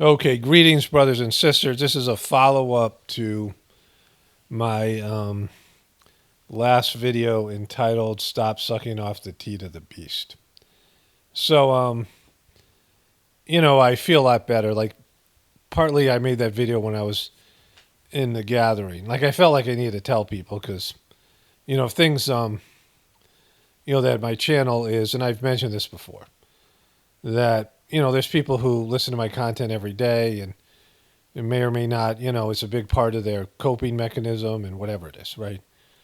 Okay, greetings, brothers and sisters. This is a follow up to my last video entitled Stop Sucking Off the Teat of the Beast. So, I feel a lot better. Like, partly I made that video when I was in the gathering. Like, I felt like I needed to tell people because, things, that my channel is, and I've mentioned this before, that, there's people who listen to my content every day and it may or may not, it's a big part of their coping mechanism and whatever it is, right?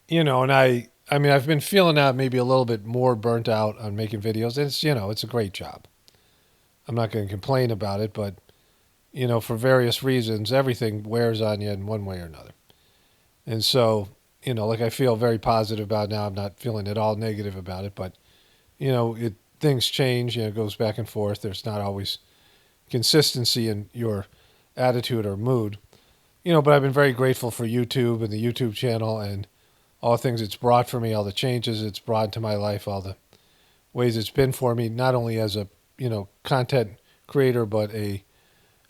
And I mean, I've been feeling out maybe a little bit more burnt out on making videos. It's, it's a great job. I'm not going to complain about it, but, for various reasons, everything wears on you in one way or another. And so, like I feel very positive about it now. I'm not feeling at all negative about it, but, things change, it goes back and forth. There's not always consistency in your attitude or mood. But I've been very grateful for YouTube and the YouTube channel and all the things it's brought for me, all the changes it's brought to my life, all the ways it's been for me, not only as a, content creator, but a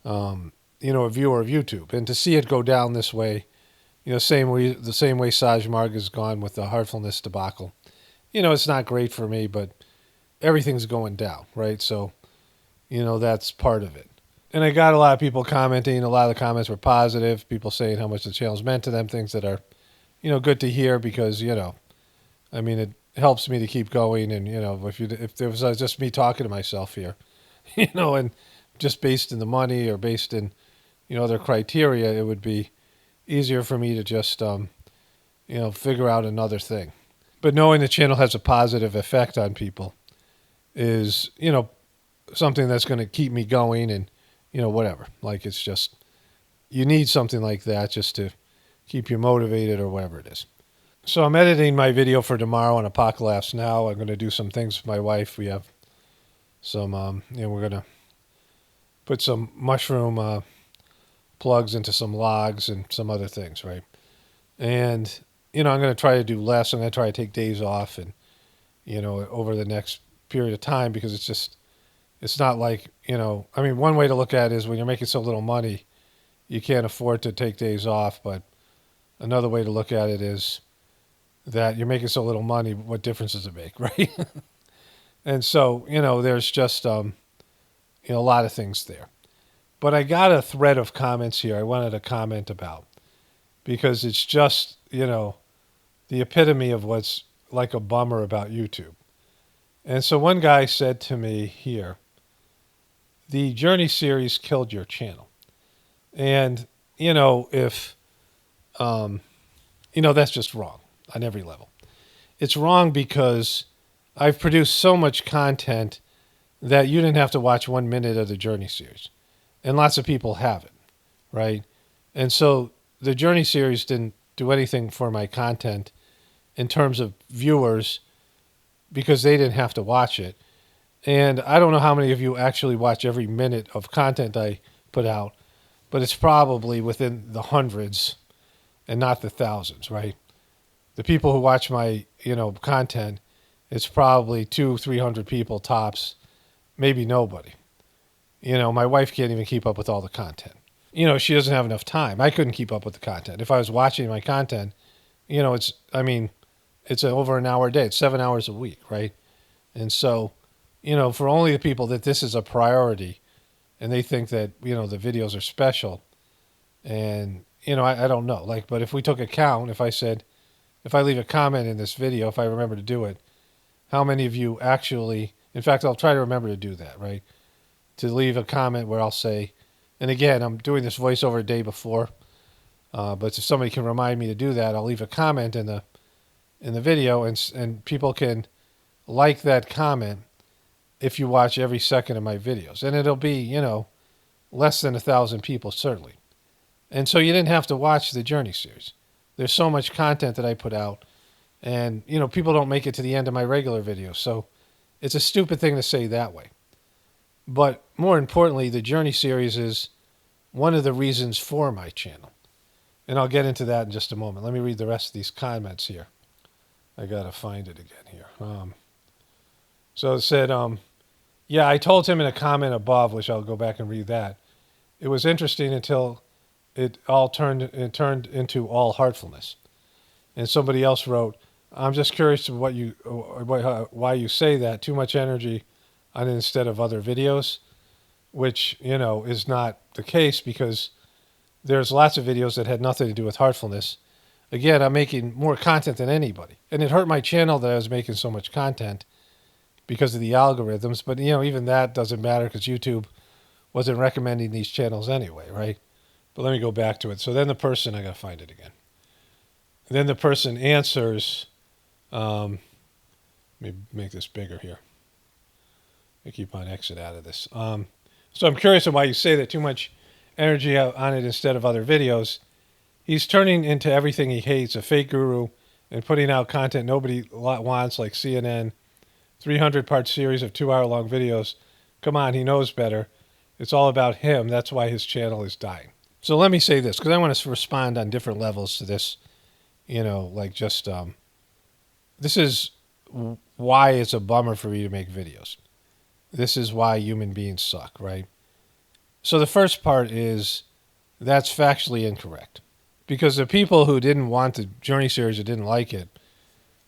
viewer of YouTube. And to see it go down this way, the same way Saj Marg has gone with the heartfulness debacle. It's not great for me, but everything's going down, right? So, that's part of it. And I got a lot of people commenting. A lot of the comments were positive. People saying how much the channel's meant to them, things that are, good to hear because, I mean, it helps me to keep going. And, if there was just me talking to myself here, and just based in the money or based in, other criteria, it would be easier for me to just, figure out another thing. But knowing the channel has a positive effect on people is, something that's going to keep me going and, whatever. Like it's just, you need something like that just to keep you motivated or whatever it is. So I'm editing my video for tomorrow on Apocalypse Now. I'm going to do some things with my wife. We have some, we're going to put some mushroom plugs into some logs and some other things, right? And, I'm going to try to do less. I'm going to try to take days off and, over the next period of time because it's not like, I mean, one way to look at it is when you're making so little money, you can't afford to take days off. But another way to look at it is that you're making so little money, what difference does it make, right? And so, there's just, a lot of things there. But I got a thread of comments here I wanted to comment about because it's just, the epitome of what's like a bummer about YouTube. And so one guy said to me here, the Journey series killed your channel. And, if, that's just wrong on every level. It's wrong because I've produced so much content that you didn't have to watch 1 minute of the Journey series. And lots of people haven't, right? And so the Journey series didn't do anything for my content in terms of viewers because they didn't have to watch it. And I don't know how many of you actually watch every minute of content I put out, but it's probably within the hundreds and not the thousands, right? The people who watch my, content, it's probably 200-300 people tops, maybe nobody. My wife can't even keep up with all the content. She doesn't have enough time. I couldn't keep up with the content. If I was watching my content, it's over an hour a day. It's 7 hours a week, right? And so, for only the people that this is a priority and they think that, the videos are special and, I don't know. Like, but if we took a count, if I leave a comment in this video, if I remember to do it, how many of you actually, in fact, I'll try to remember to do that, right? To leave a comment where I'll say, and again, I'm doing this voiceover a day before, but if somebody can remind me to do that, I'll leave a comment in the video and people can like that comment if you watch every second of my videos. And it'll be, less than 1,000 people, certainly. And so you didn't have to watch the Journey series. There's so much content that I put out. And, people don't make it to the end of my regular videos. So it's a stupid thing to say that way. But more importantly, the Journey series is one of the reasons for my channel. And I'll get into that in just a moment. Let me read the rest of these comments here. I got to find it again here. So it said, yeah, I told him in a comment above, which I'll go back and read that. It was interesting until it turned into all heartfulness. And somebody else wrote, "I'm just curious of why you say that. Too much energy on it instead of other videos," which is not the case because there's lots of videos that had nothing to do with heartfulness. Again, I'm making more content than anybody, and it hurt my channel that I was making so much content because of the algorithms. But even that doesn't matter because YouTube wasn't recommending these channels anyway, right? But let me go back to it. So then the person, I gotta find it again. Then the person answers. Let me make this bigger here. I keep on exit out of this. So I'm curious on why you say that too much energy on it instead of other videos. He's turning into everything he hates, a fake guru, and putting out content nobody wants, like CNN, 300-part series of 2-hour-long videos. Come on, he knows better. It's all about him. That's why his channel is dying. So let me say this, because I want to respond on different levels to this. This is why it's a bummer for me to make videos. This is why human beings suck, right? So the first part is that's factually incorrect. Because the people who didn't want the Journey series or didn't like it,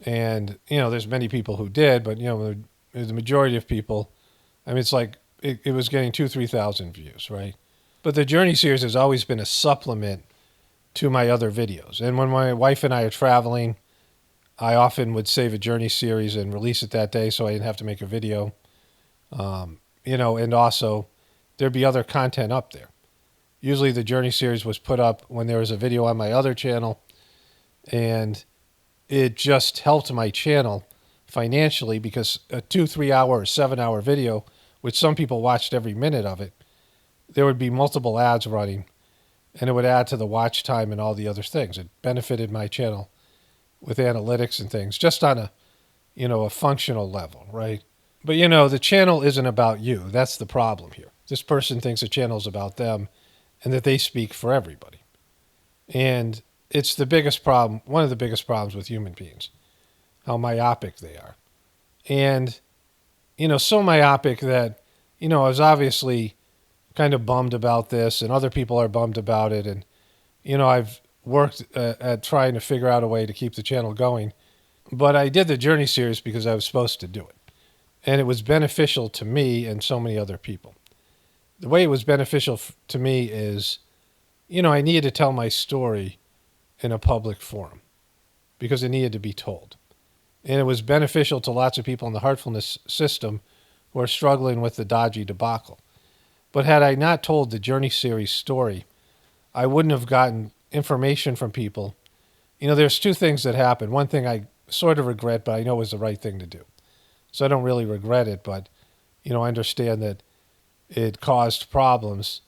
and, there's many people who did, but, the majority of people, I mean, it's like it was getting 2,000-3,000 views, right? But the Journey series has always been a supplement to my other videos. And when my wife and I are traveling, I often would save a Journey series and release it that day so I didn't have to make a video. And also there'd be other content up there. Usually the Journey series was put up when there was a video on my other channel, and it just helped my channel financially because a 2-3 hour or 7-hour video, which some people watched every minute of it, there would be multiple ads running, and it would add to the watch time and all the other things. It benefited my channel with analytics and things, just on a functional level, right? But the channel isn't about you. That's the problem here. This person thinks the channel is about them and that they speak for everybody. And it's the biggest problem, one of the biggest problems with human beings, how myopic they are. And, so myopic that, I was obviously kind of bummed about this, and other people are bummed about it. And, I've worked at trying to figure out a way to keep the channel going. But I did the Journey series because I was supposed to do it. And it was beneficial to me and so many other people. The way it was beneficial to me is, I needed to tell my story in a public forum because it needed to be told. And it was beneficial to lots of people in the heartfulness system who are struggling with the dodgy debacle. But had I not told the Journey series story, I wouldn't have gotten information from people. There's two things that happened. One thing I sort of regret, but I know was the right thing to do. So I don't really regret it, but, I understand that it caused problems,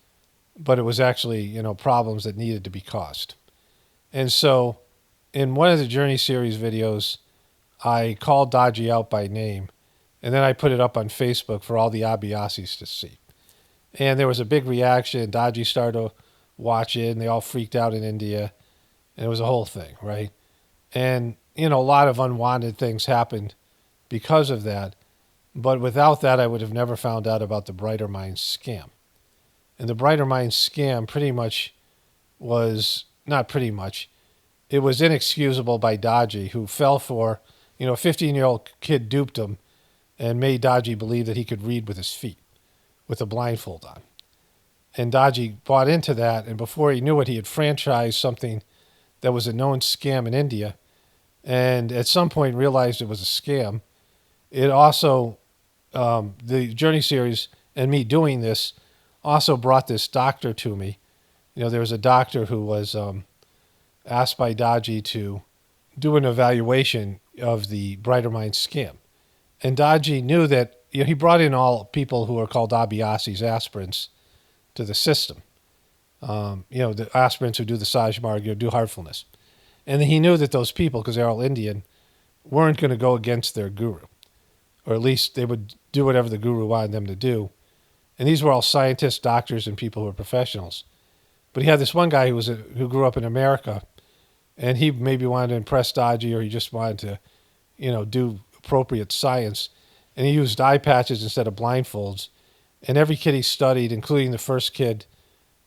but it was actually, problems that needed to be caused. And so in one of the Journey series videos, I called Dodgy out by name, and then I put it up on Facebook for all the Abiasis to see. And there was a big reaction. Dodgy started to watch it, and they all freaked out in India, and it was a whole thing, right? And, a lot of unwanted things happened because of that. But without that, I would have never found out about the Brighter Minds scam. And the Brighter Minds scam pretty much was, not pretty much, it was inexcusable by Dodgy, who fell for, a 15-year-old kid duped him and made Dodgy believe that he could read with his feet, with a blindfold on. And Dodgy bought into that, and before he knew it, he had franchised something that was a known scam in India, and at some point realized it was a scam. It also, the Journey series and me doing this also brought this doctor to me. There was a doctor who was asked by Dodgy to do an evaluation of the Brighter Minds scam. And Dodgy knew that, he brought in all people who are called Abiasis, aspirants, to the system. The aspirants who do the Sajmarg, do heartfulness. And he knew that those people, because they're all Indian, weren't going to go against their guru. Or at least they would do whatever the guru wanted them to do. And these were all scientists, doctors, and people who were professionals. But he had this one guy who grew up in America, and he maybe wanted to impress Dodgy, or he just wanted to, do appropriate science. And he used eye patches instead of blindfolds. And every kid he studied, including the first kid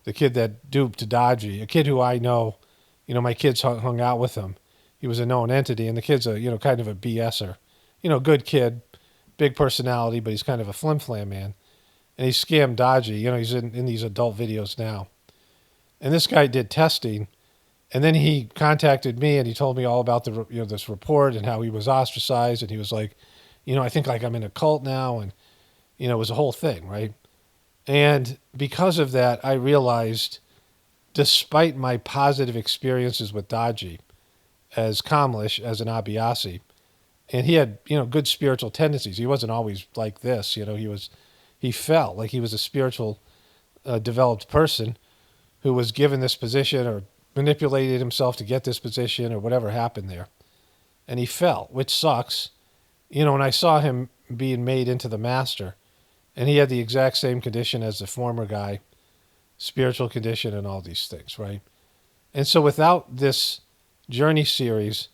the kid that duped Dodgy, a kid who I know, my kids hung out with him. He was a known entity, and the kid's a, kind of a BSer. Good kid, big personality, but he's kind of a flim-flam man. And he scammed Dodgy. He's in these adult videos now. And this guy did testing, and then he contacted me and he told me all about the this report and how he was ostracized, and he was like, I think like I'm in a cult now, and it was a whole thing, right? And because of that, I realized, despite my positive experiences with Dodgy as Kamlish, as an Abhyasi, and he had good spiritual tendencies. He wasn't always like this. He felt like he was a spiritual developed person who was given this position or manipulated himself to get this position or whatever happened there. And he fell, which sucks. And I saw him being made into the master, and he had the exact same condition as the former guy, spiritual condition and all these things, right? And so without this journey series,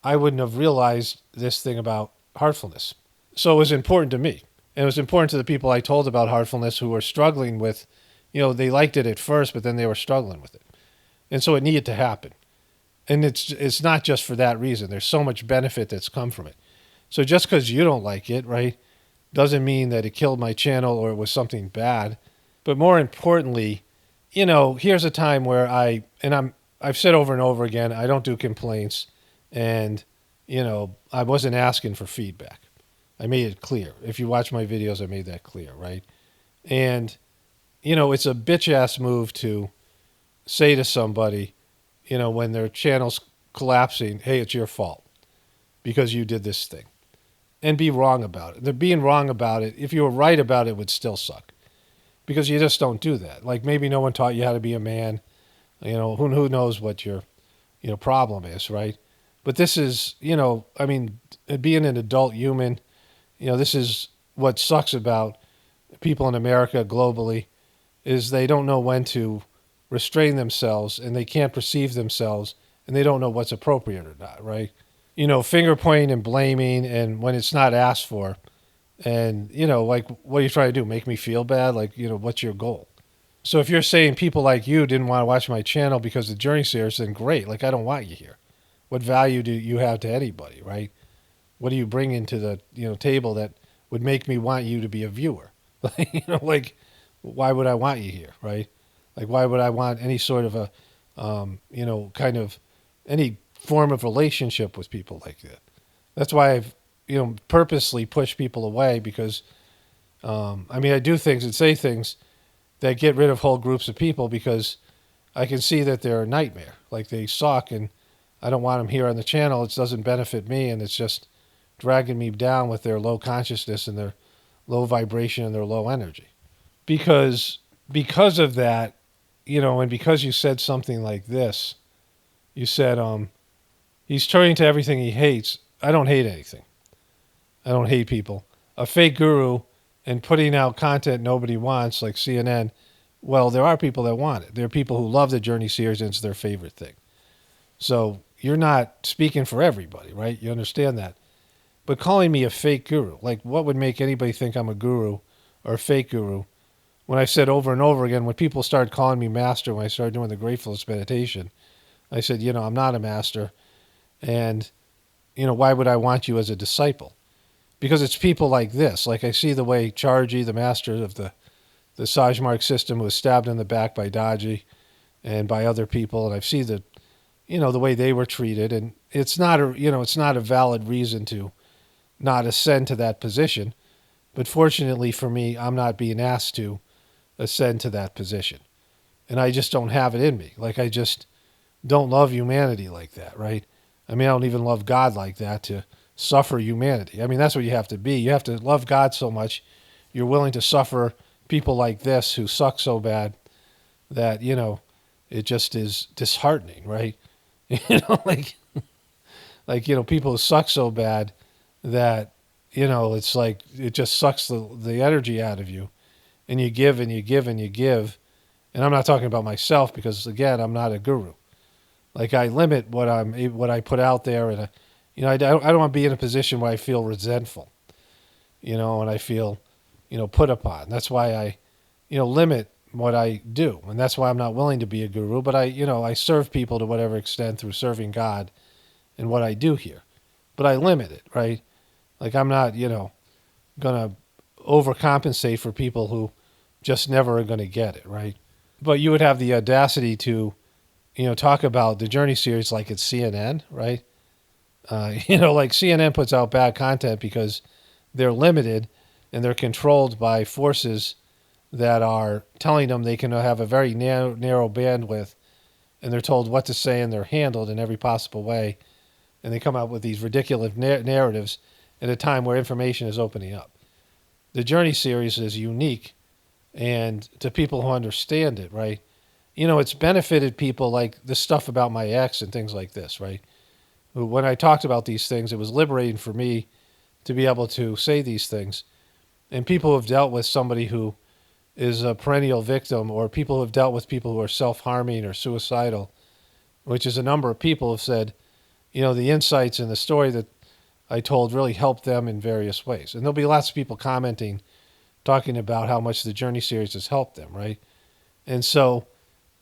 I wouldn't have realized this thing about heartfulness. So it was important to me. And it was important to the people I told about heartfulness who were struggling with, they liked it at first, but then they were struggling with it. And so it needed to happen. And it's not just for that reason. There's so much benefit that's come from it. So just because you don't like it, right, doesn't mean that it killed my channel or it was something bad. But more importantly, here's a time where I've said over and over again, I don't do complaints. And, I wasn't asking for feedback. I made it clear. If you watch my videos, I made that clear, right? And, it's a bitch-ass move to say to somebody, when their channel's collapsing, hey, it's your fault because you did this thing. And be wrong about it. The being wrong about it, if you were right about it, would still suck. Because you just don't do that. Like maybe no one taught you how to be a man. Who knows what your, problem is, right? But this is, being an adult human, this is what sucks about people in America globally, is they don't know when to restrain themselves, and they can't perceive themselves, and they don't know what's appropriate or not, right? Finger pointing and blaming, and when it's not asked for, and, like, what are you trying to do? Make me feel bad? Like, what's your goal? So if you're saying people like you didn't want to watch my channel because of the Journey series, then great. Like, I don't want you here. What value do you have to anybody, right? What do you bring into the table that would make me want you to be a viewer? Like, why would I want you here, right? Like, why would I want any sort of a, kind of any form of relationship with people like that? That's why I've, purposely pushed people away because, I do things and say things that get rid of whole groups of people because I can see that they're a nightmare. Like they suck, and I don't want them here on the channel. It doesn't benefit me, and it's just dragging me down with their low consciousness and their low vibration and their low energy. Because of that, and because you said something like this, you said, he's turning to everything he hates. I don't hate anything. I don't hate people. A fake guru and putting out content nobody wants, like CNN, well, there are people that want it. There are people who love the Journey series and it's their favorite thing. So you're not speaking for everybody, right? You understand that. But calling me a fake guru, like what would make anybody think I'm a guru or a fake guru? When I said over and over again, when people started calling me master, when I started doing the Gratefulness meditation, I said, I'm not a master. And, why would I want you as a disciple? Because it's people like this. Like I see the way Charji, the master of the Sajmark system, was stabbed in the back by Dodgy and by other people. And I've seen the way they were treated. And it's not a valid reason to not ascend to that position. But fortunately for me, I'm not being asked to ascend to that position. And I just don't have it in me. Like I just don't love humanity like that, right? I don't even love God like that to suffer humanity. That's what you have to be. You have to love God so much you're willing to suffer people like this who suck so bad that, it just is disheartening, right? People who suck so bad that, it's like it just sucks the energy out of you. And you give and you give and you give. And I'm not talking about myself because, again, I'm not a guru. Like I limit what I put out there, and I don't want to be in a position where I feel resentful, and I feel, put upon. That's why I, limit what I do. And that's why I'm not willing to be a guru, but I serve people to whatever extent through serving God and what I do here. But I limit it, right? Like I'm not, going to overcompensate for people who just never are going to get it, right? But you would have the audacity to, talk about the Journey series like it's CNN, right? Like CNN puts out bad content because they're limited and they're controlled by forces that are telling them they can have a very narrow bandwidth, and they're told what to say and they're handled in every possible way. And they come out with these ridiculous narratives at a time where information is opening up. The Journey series is unique, and to people who understand it, right? It's benefited people like the stuff about my ex and things like this, right? When I talked about these things, it was liberating for me to be able to say these things. And people who have dealt with somebody who is a perennial victim, or people who have dealt with people who are self-harming or suicidal, which is a number of people, have said, the insights in the story that I told really helped them in various ways. And there'll be lots of people commenting, talking about how much the Journey series has helped them, right? And so,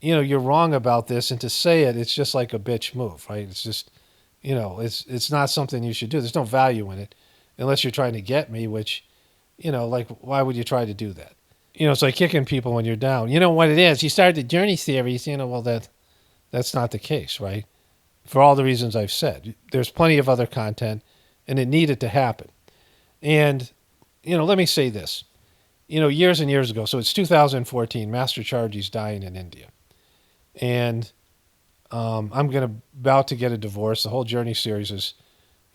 you're wrong about this, and to say it, it's just like a bitch move, right? It's just, it's not something you should do. There's no value in it unless you're trying to get me, which, like, why would you try to do that? It's like kicking people when you're down. You know what it is? You started the Journey series, well, that's not the case, right? For all the reasons I've said. There's plenty of other content, and it needed to happen. And, let me say this. Years and years ago, so it's 2014, Master Chargy's dying in India. And I'm about to get a divorce. The whole Journey series is,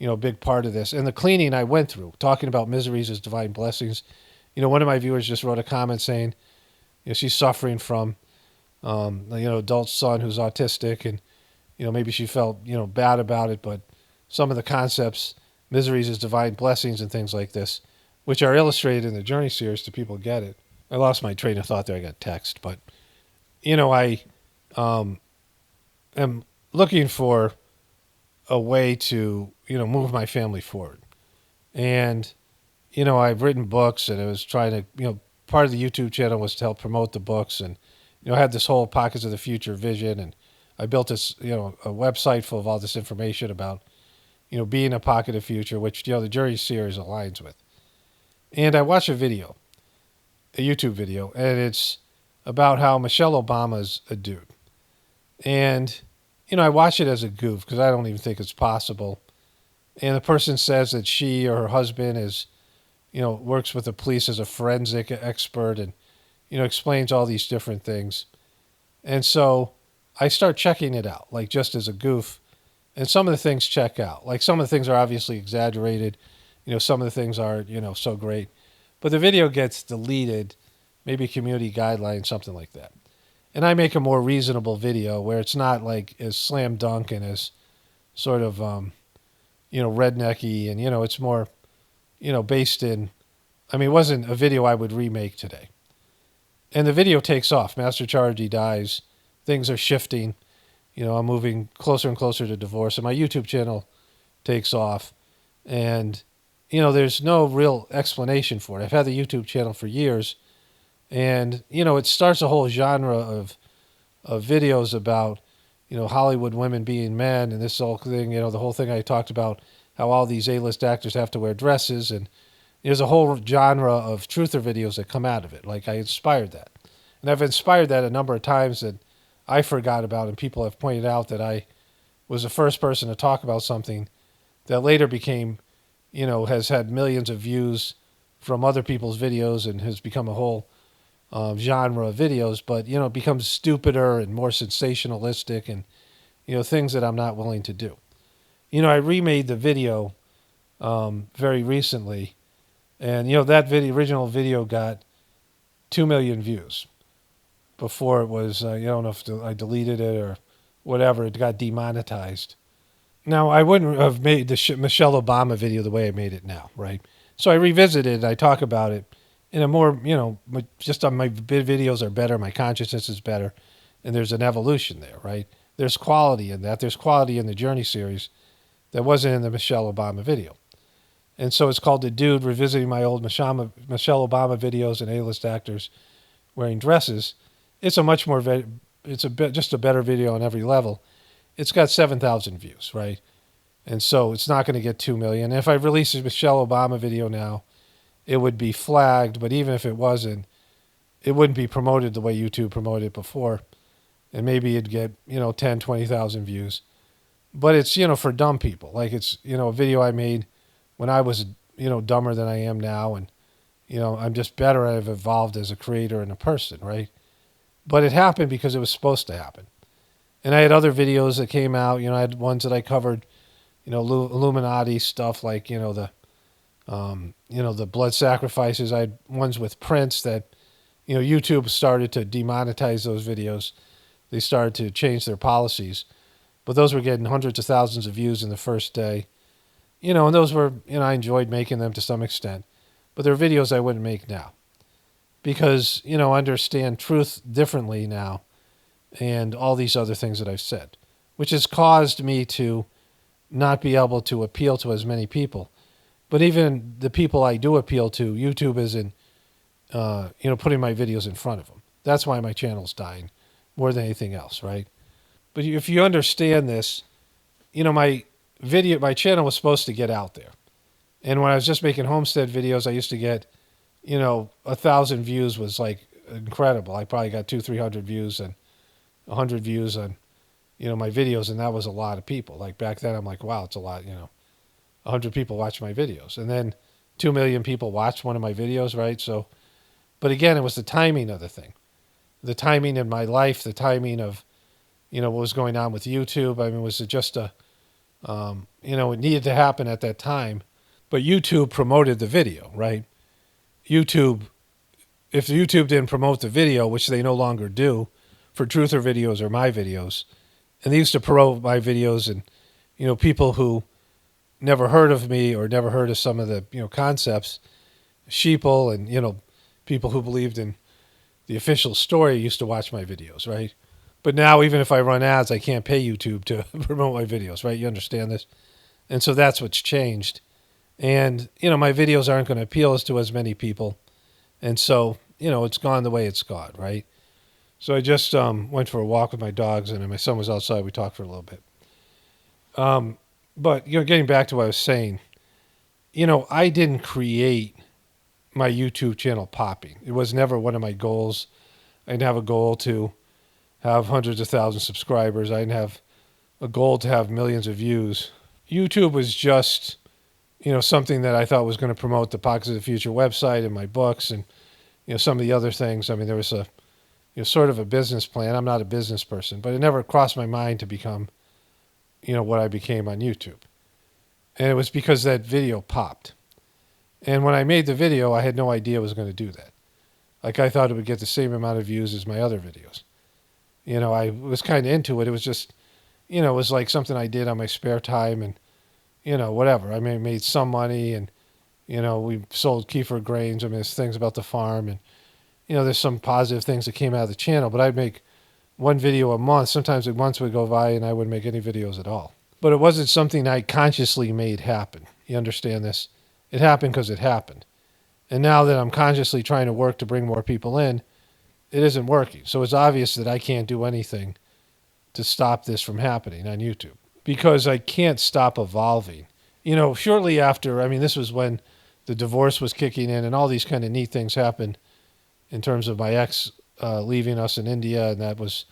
a big part of this. And the cleaning I went through, talking about miseries as divine blessings. One of my viewers just wrote a comment saying, she's suffering from, adult son who's autistic, and, maybe she felt, bad about it, but some of the concepts, miseries as divine blessings and things like this, which are illustrated in the Journey series, to people get it. I lost my train of thought there. I got text, but, I am looking for a way to, move my family forward. And, I've written books, and I was trying to, part of the YouTube channel was to help promote the books. And, I had this whole Pockets of the Future vision, and I built this, a website full of all this information about, being a pocket of future, which, the Journey series aligns with. And I watched a YouTube video, and it's about how Michelle Obama's a dude. And, I watch it as a goof because I don't even think it's possible. And the person says that she or her husband is, works with the police as a forensic expert and, explains all these different things. And so I start checking it out, like just as a goof. And some of the things check out. Like some of the things are obviously exaggerated. Some of the things are, so great. But the video gets deleted, maybe community guidelines, something like that. And I make a more reasonable video where it's not like as slam dunk and as sort of, rednecky. And, it's more, based in, it wasn't a video I would remake today. And the video takes off. Master Chargy dies. Things are shifting. I'm moving closer and closer to divorce. And my YouTube channel takes off. And, there's no real explanation for it. I've had the YouTube channel for years. And, it starts a whole genre of videos about, Hollywood women being men and this whole thing, the whole thing I talked about, how all these A-list actors have to wear dresses. And there's a whole genre of truther videos that come out of it. Like I inspired that. And I've inspired that a number of times that I forgot about, and people have pointed out that I was the first person to talk about something that later became, has had millions of views from other people's videos and has become a whole genre of videos, but, it becomes stupider and more sensationalistic and, things that I'm not willing to do. I remade the video very recently, and, that original video got 2 million views before it was, I don't know if I deleted it or whatever, it got demonetized. Now, I wouldn't have made the Michelle Obama video the way I made it now, right? So I revisited it, I talk about it in a more, just on my videos are better, my consciousness is better, and there's an evolution there, right? There's quality in that. There's quality in the Journey series that wasn't in the Michelle Obama video. And so it's called The Dude, revisiting my old Michelle Obama videos and A-list actors wearing dresses. It's a much more, it's a bit, just a better video on every level. It's got 7,000 views, right? And so it's not going to get 2 million. If I release a Michelle Obama video now, it would be flagged, but even if it wasn't, it wouldn't be promoted the way YouTube promoted it before. And maybe it'd get, 10, 20,000 views. But it's, for dumb people. Like it's, a video I made when I was, dumber than I am now. And, I'm just better. I've evolved as a creator and a person, right? But it happened because it was supposed to happen. And I had other videos that came out. I had ones that I covered, Illuminati stuff like, the blood sacrifices. I had ones with Prince that, YouTube started to demonetize those videos. They started to change their policies. But those were getting hundreds of thousands of views in the first day. And those were, I enjoyed making them to some extent. But they're videos I wouldn't make now. Because, I understand truth differently now and all these other things that I've said, which has caused me to not be able to appeal to as many people. But even the people I do appeal to, YouTube isn't, putting my videos in front of them. That's why my channel's dying more than anything else, right? But if you understand this, my channel was supposed to get out there. And when I was just making homestead videos, I used to get, 1,000 views was like incredible. I probably got 200-300 views and 100 views on, my videos. And that was a lot of people. Like back then, I'm like, wow, it's a lot, 100 people watch my videos. And then 2 million people watched one of my videos, right? So, but again, it was the timing of the thing. The timing in my life, the timing of, what was going on with YouTube. I mean, was it just it needed to happen at that time. But YouTube promoted the video, right? If YouTube didn't promote the video, which they no longer do for truther videos or my videos, and they used to promote my videos and, people who never heard of me or never heard of some of the, concepts, sheeple and, people who believed in the official story used to watch my videos, right? But now, even if I run ads, I can't pay YouTube to promote my videos, right? You understand this? And so that's what's changed. And, my videos aren't going to appeal to as many people. And so, it's gone the way it's gone, right? So I just went for a walk with my dogs, and my son was outside. We talked for a little bit. But, getting back to what I was saying, I didn't create my YouTube channel popping. It was never one of my goals. I didn't have a goal to have hundreds of thousands of subscribers. I didn't have a goal to have millions of views. YouTube was just, something that I thought was going to promote the Pockets of the Future website and my books and, some of the other things. I mean, there was a, sort of a business plan. I'm not a business person, but it never crossed my mind to become, what I became on YouTube. And it was because that video popped. And when I made the video, I had no idea it was going to do that. Like I thought it would get the same amount of views as my other videos. I was kind of into it. It was just, it was like something I did on my spare time and, whatever. I mean, made some money and, we sold kefir grains. I mean, there's things about the farm and, there's some positive things that came out of the channel, but I'd make one video a month. Sometimes months would go by and I wouldn't make any videos at all. But it wasn't something I consciously made happen. You understand this? It happened because it happened. And now that I'm consciously trying to work to bring more people in, it isn't working. So it's obvious that I can't do anything to stop this from happening on YouTube because I can't stop evolving. Shortly after, I mean, this was when the divorce was kicking in and all these kind of neat things happened in terms of my ex leaving us in India, and that was,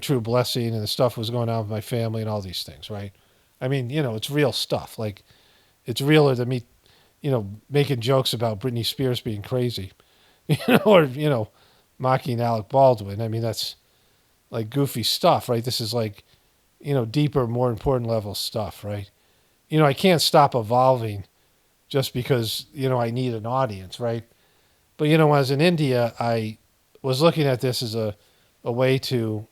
true blessing, and the stuff was going on with my family and all these things, right? I mean, it's real stuff. Like, it's realer than me, making jokes about Britney Spears being crazy, or, mocking Alec Baldwin. I mean, that's like goofy stuff, right? This is like, deeper, more important level stuff, right? I can't stop evolving just because, I need an audience, right? But, when I was in India, I was looking at this as a way to,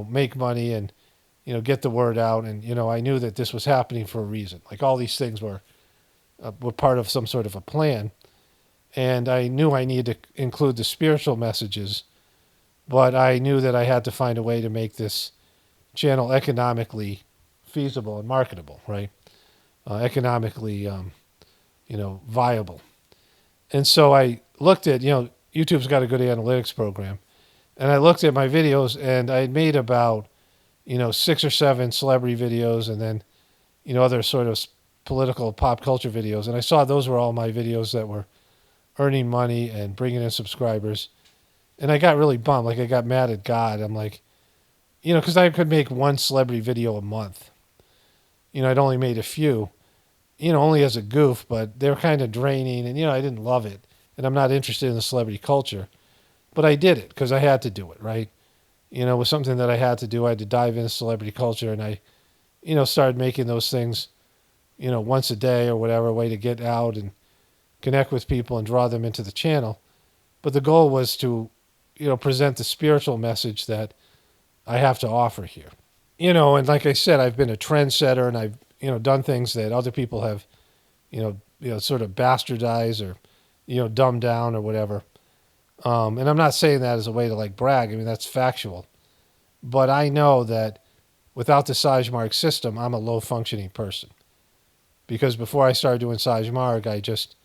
make money and, get the word out. And, I knew that this was happening for a reason. Like all these things were part of some sort of a plan. And I knew I needed to include the spiritual messages, but I knew that I had to find a way to make this channel economically feasible and marketable, right? Economically, viable. And so I looked at, YouTube's got a good analytics program. And I looked at my videos, and I had made about, 6 or 7 celebrity videos, and then, other sort of political pop culture videos. And I saw those were all my videos that were earning money and bringing in subscribers. And I got really bummed. Like, I got mad at God. I'm like, because I could make one celebrity video a month. I'd only made a few, only as a goof, but they were kind of draining, and, I didn't love it. And I'm not interested in the celebrity culture. But I did it because I had to do it, right? It was something that I had to do. I had to dive into celebrity culture, and I, started making those things, once a day or whatever, a way to get out and connect with people and draw them into the channel. But the goal was to, present the spiritual message that I have to offer here. And like I said, I've been a trendsetter, and I've, done things that other people have, sort of bastardized or, dumbed down or whatever. And I'm not saying that as a way to like brag. I mean, that's factual. But I know that without the Sajmarg system, I'm a low functioning person. Because before I started doing Sajmarg, I just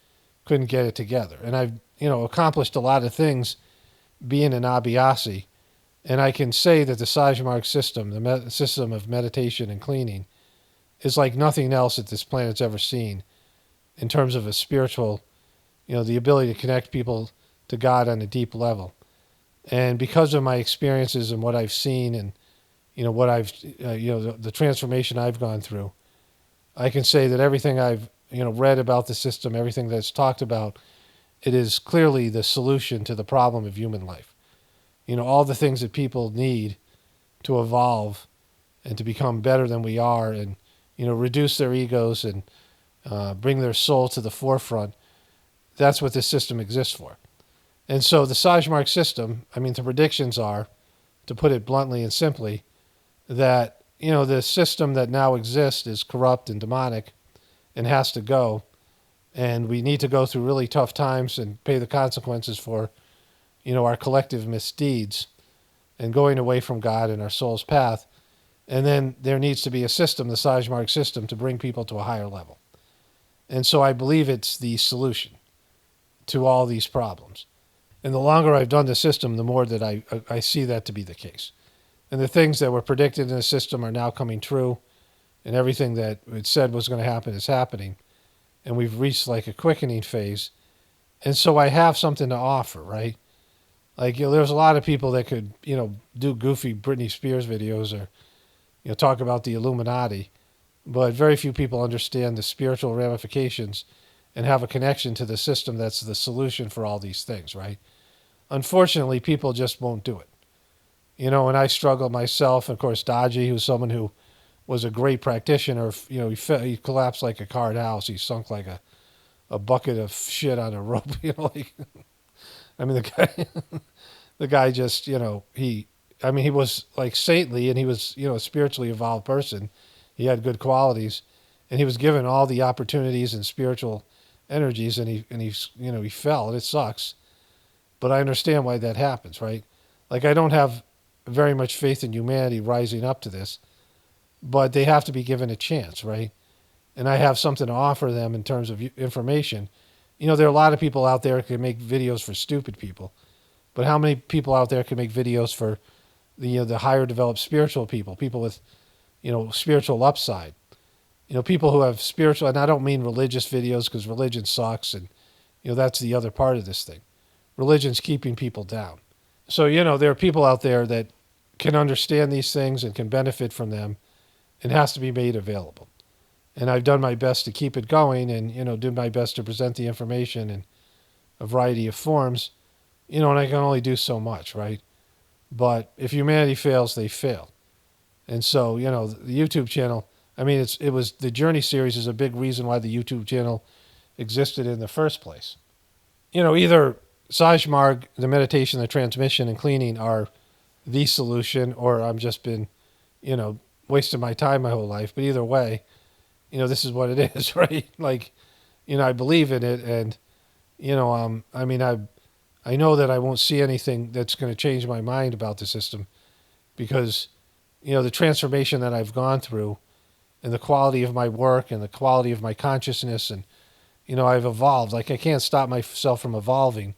couldn't get it together. And I've, accomplished a lot of things being an Abhyasi. And I can say that the Sajmarg system, the system of meditation and cleaning, is like nothing else that this planet's ever seen in terms of a spiritual, the ability to connect people to God on a deep level. And because of my experiences and what I've seen and, what I've, the transformation I've gone through, I can say that everything I've, read about the system, everything that's talked about, it is clearly the solution to the problem of human life. All the things that people need to evolve and to become better than we are and, reduce their egos and bring their soul to the forefront. That's what this system exists for. And so the Sajmarg system, the predictions are, to put it bluntly and simply, that, the system that now exists is corrupt and demonic and has to go. And we need to go through really tough times and pay the consequences for, our collective misdeeds and going away from God and our soul's path. And then there needs to be a system, the Sajmarg system, to bring people to a higher level. And so I believe it's the solution to all these problems. And the longer I've done the system, the more that I see that to be the case. And the things that were predicted in the system are now coming true. And everything that it said was going to happen is happening. And we've reached like a quickening phase. And so I have something to offer, right? Like, there's a lot of people that could, do goofy Britney Spears videos or, talk about the Illuminati. But very few people understand the spiritual ramifications and have a connection to the system that's the solution for all these things, right? Unfortunately, people just won't do it. And I struggle myself. Of course, Daji, who's someone who was a great practitioner, he collapsed like a card house. He sunk like a bucket of shit on a rope, the guy, the guy just, he was like saintly, and he was, a spiritually evolved person. He had good qualities, and he was given all the opportunities and spiritual energies, and he fell, and it sucks. But I understand why that happens, right? Like, I don't have very much faith in humanity rising up to this, but they have to be given a chance, right? And I have something to offer them in terms of information. There are a lot of people out there who can make videos for stupid people, but how many people out there can make videos for the higher developed spiritual people with, spiritual upside? People who have spiritual, and I don't mean religious videos, because religion sucks, and, that's the other part of this thing. Religion's keeping people down. So, there are people out there that can understand these things and can benefit from them, and has to be made available. And I've done my best to keep it going and, do my best to present the information in a variety of forms, and I can only do so much, right? But if humanity fails, they fail. And so, the YouTube channel, it was the Journey series is a big reason why the YouTube channel existed in the first place. Either Sajmarg, the meditation, the transmission, and cleaning are the solution, or I've just been, wasting my time my whole life. But either way, this is what it is, right? Like, I believe in it, and, I know that I won't see anything that's going to change my mind about the system, because, the transformation that I've gone through and the quality of my work and the quality of my consciousness, and, I've evolved. Like, I can't stop myself from evolving.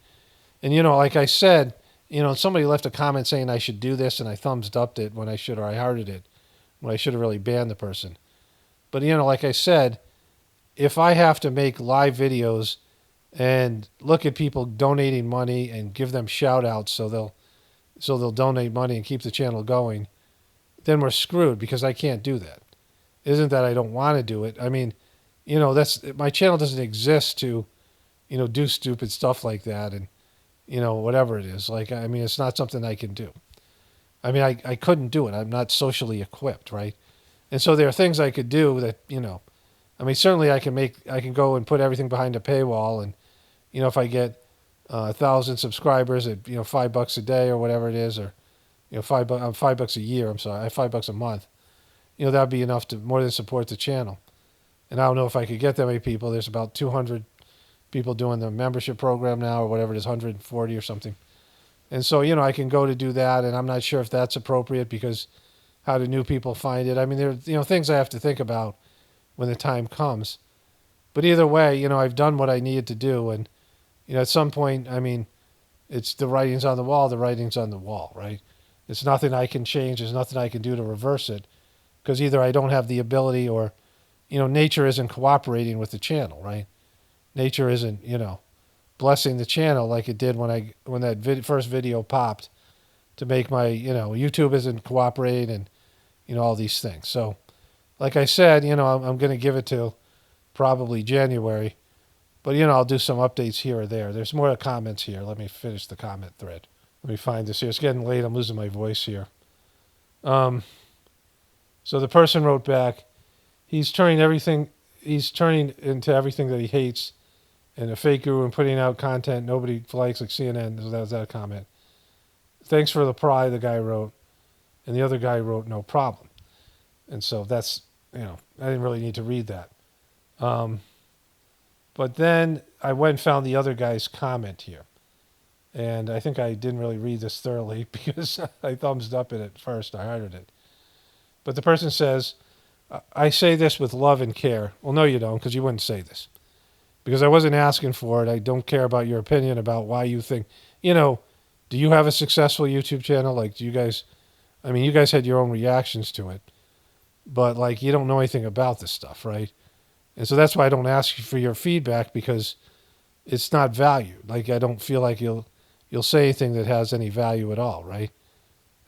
And, like I said, somebody left a comment saying I should do this, and I thumbs upped it when I should, or I hearted it when I should have really banned the person. But like I said, if I have to make live videos and look at people donating money and give them shout outs so they'll donate money and keep the channel going, then we're screwed because I can't do that. Isn't that I don't want to do it? I mean, that's my channel doesn't exist to, do stupid stuff like that and, whatever it is. Like, I mean, it's not something I can do. I mean, I couldn't do it. I'm not socially equipped, right? And so there are things I could do that, I mean, certainly I can go and put everything behind a paywall and, if I get 1,000 subscribers at, $5 a day or whatever it is, or, $5 a year, I'm sorry, $5 a month, that'd be enough to more than support the channel. And I don't know if I could get that many people. There's about 200 people doing the membership program now, or whatever it is, 140 or something. And so, I can go to do that, and I'm not sure if that's appropriate because how do new people find it? I mean, there are, things I have to think about when the time comes. But either way, I've done what I needed to do. And, at some point, I mean, it's the writing's on the wall, right? It's nothing I can change. There's nothing I can do to reverse it because either I don't have the ability or, nature isn't cooperating with the channel, right? Nature isn't, blessing the channel like it did when that first video popped to make my, YouTube isn't cooperating and, all these things. So, like I said, I'm going to give it to probably January, but, I'll do some updates here or there. There's more comments here. Let me finish the comment thread. Let me find this here. It's getting late. I'm losing my voice here. So the person wrote back, he's turning into everything that he hates and a fake guru and putting out content nobody likes, like CNN. So that was that comment. Thanks for the pry, the guy wrote. And the other guy wrote, no problem. And so that's, I didn't really need to read that. But then I went and found the other guy's comment here. And I think I didn't really read this thoroughly because I thumbs up it at first. I hearted it. But the person says, I say this with love and care. Well, no, you don't, because you wouldn't say this. Because I wasn't asking for it. I don't care about your opinion about why you think, do you have a successful YouTube channel? Like, do you guys, you guys had your own reactions to it. But, like, you don't know anything about this stuff, right? And so that's why I don't ask you for your feedback because it's not valued. Like, I don't feel like you'll say anything that has any value at all, right?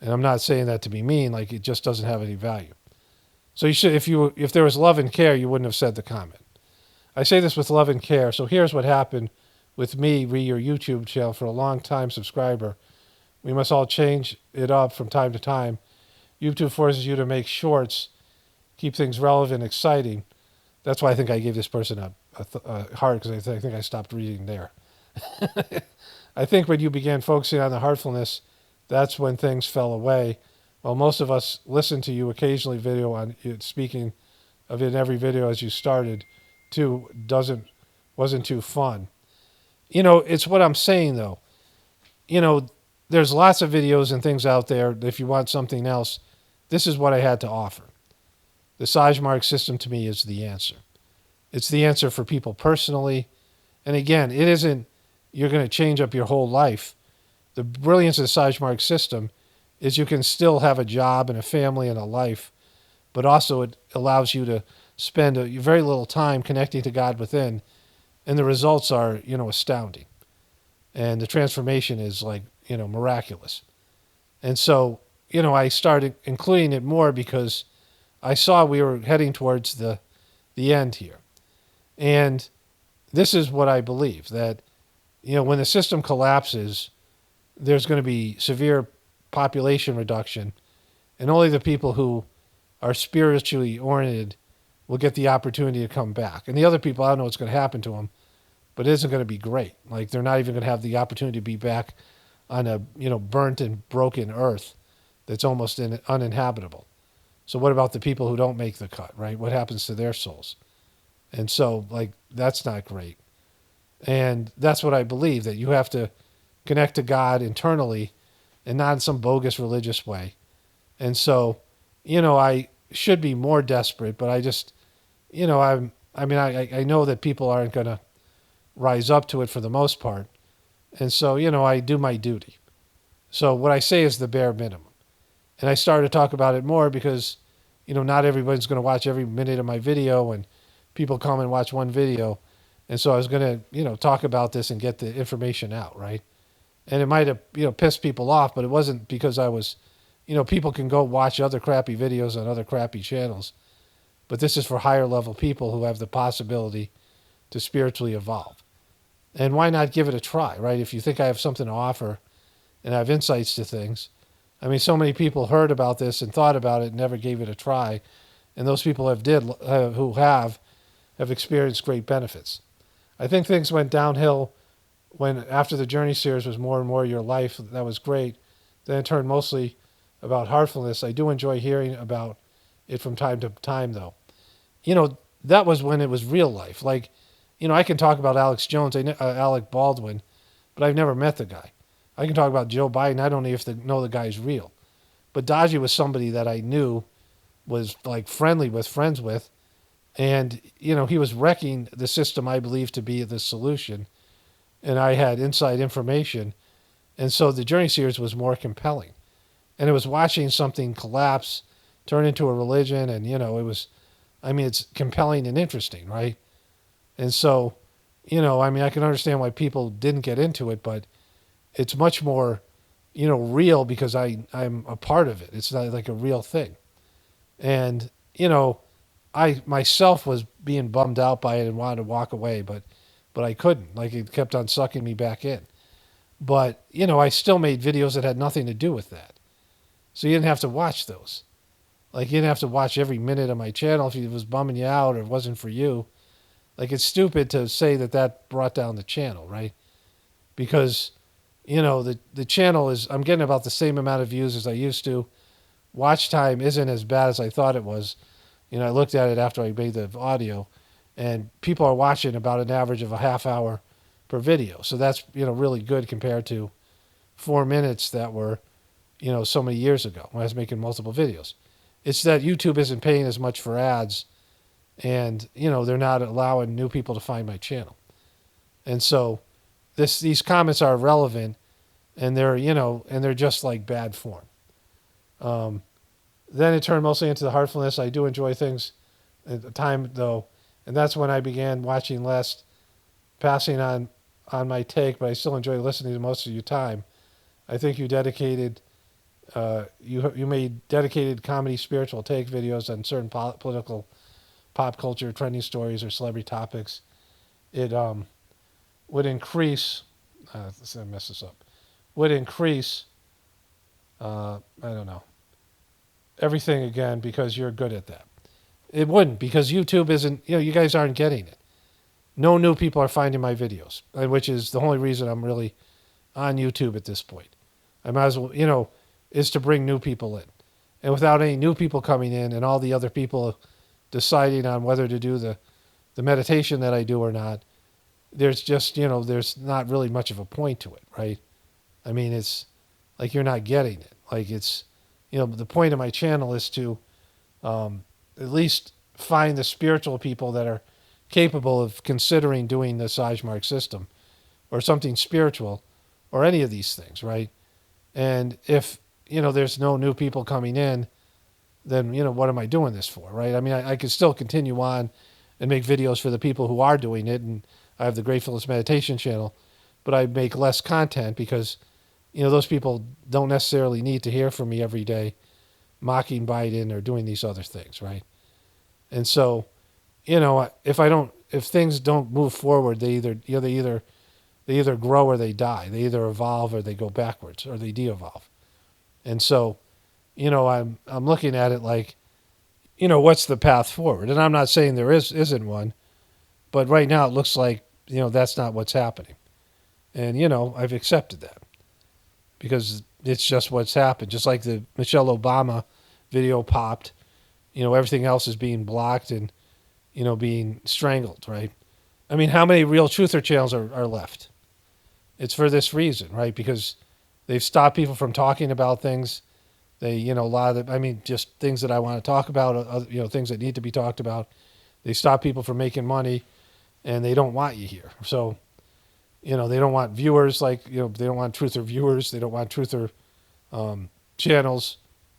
And I'm not saying that to be mean. Like, it just doesn't have any value. So you should, if there was love and care, you wouldn't have said the comment. I say this with love and care. So here's what happened with me, your YouTube channel, for a long time subscriber. We must all change it up from time to time. YouTube forces you to make shorts, keep things relevant, exciting. That's why I think I gave this person a heart, because I think I stopped reading there. I think when you began focusing on the heartfulness, that's when things fell away. While most of us listened to you occasionally video on speaking of it in every video as you started, too, wasn't too fun. It's what I'm saying though. There's lots of videos and things out there. If you want something else, this is what I had to offer. The Sajmark system to me is the answer. It's the answer for people personally. And again, it isn't you're going to change up your whole life. The brilliance of the Sajmark system is you can still have a job and a family and a life, but also it allows you to spend very little time connecting to God within, and the results are, astounding. And the transformation is like, miraculous. And so, I started including it more because I saw we were heading towards the end here. And this is what I believe, that, when the system collapses, there's going to be severe population reduction, and only the people who are spiritually oriented will get the opportunity to come back. And the other people, I don't know what's going to happen to them, but it isn't going to be great. Like, they're not even going to have the opportunity to be back on a, burnt and broken earth that's almost uninhabitable. So what about the people who don't make the cut, right? What happens to their souls? And so, like, that's not great. And that's what I believe, that you have to connect to God internally and not in some bogus religious way. And so, I should be more desperate, but I just, I know that people aren't going to rise up to it for the most part. And so, I do my duty. So what I say is the bare minimum. And I started to talk about it more because, not everybody's going to watch every minute of my video, and people come and watch one video. And so I was going to, talk about this and get the information out, right? And it might have, pissed people off, but it wasn't because I was, people can go watch other crappy videos on other crappy channels. But this is for higher level people who have the possibility to spiritually evolve. And why not give it a try, right? If you think I have something to offer and I have insights to things. I mean, so many people heard about this and thought about it and never gave it a try. And those people who have experienced great benefits. I think things went downhill when after the Journey series was more and more your life. That was great. Then it turned mostly about heartfulness. I do enjoy hearing about it from time to time, though. That was when it was real life. Like, I can talk about Alec Baldwin, but I've never met the guy. I can talk about Joe Biden. I don't even know the guy's real. But Daji was somebody that I knew, was like friends with. And, he was wrecking the system I believed to be the solution. And I had inside information. And so the Journey series was more compelling. And it was watching something collapse, turn into a religion. And, it's compelling and interesting, right? And so, I can understand why people didn't get into it, but it's much more, real because I'm a part of it. It's not like a real thing. And, I myself was being bummed out by it and wanted to walk away, but I couldn't. Like, it kept on sucking me back in. But, I still made videos that had nothing to do with that. So you didn't have to watch those. Like, you didn't have to watch every minute of my channel if it was bumming you out or it wasn't for you. Like, it's stupid to say that brought down the channel, right? Because, the channel I'm getting about the same amount of views as I used to. Watch time isn't as bad as I thought it was. I looked at it after I made the audio, and people are watching about an average of a half hour per video. So that's, really good compared to 4 minutes that were, so many years ago when I was making multiple videos. It's that YouTube isn't paying as much for ads, and, they're not allowing new people to find my channel. And so these comments are relevant, and they're just like bad form. Then it turned mostly into the heartfulness. I do enjoy things at the time, though, and that's when I began watching less, passing on my take, but I still enjoy listening to most of your time. I think you dedicated, you made dedicated comedy spiritual take videos on certain political, pop culture, trending stories, or celebrity topics. It would increase, let's mess this up, would increase, I don't know, everything again because you're good at that. It wouldn't, because YouTube isn't, you guys aren't getting it. No new people are finding my videos, which is the only reason I'm really on YouTube at this point. I might as well, is to bring new people in. And without any new people coming in and all the other people deciding on whether to do the meditation that I do or not, there's just, there's not really much of a point to it, right? I mean, it's like you're not getting it. Like, it's, the point of my channel is to at least find the spiritual people that are capable of considering doing the Sajmark system or something spiritual or any of these things, right? And if, there's no new people coming in, then, what am I doing this for, right? I mean, I could still continue on and make videos for the people who are doing it, and I have the Gratefullness meditation channel, but I make less content because, those people don't necessarily need to hear from me every day mocking Biden or doing these other things, right? And so, if things don't move forward, they either grow or they die. They either evolve or they go backwards or they de-evolve. And so, I'm looking at it like, what's the path forward? And I'm not saying there isn't one, but right now it looks like, that's not what's happening. And, I've accepted that because it's just what's happened. Just like the Michelle Obama video popped, everything else is being blocked and, being strangled, right? I mean, how many real truther channels are left? It's for this reason, right? Because they've stopped people from talking about things. They, a lot of just things that I want to talk about, things that need to be talked about. They stop people from making money, and they don't want you here. So, they don't want viewers they don't want truther viewers. They don't want truther channels.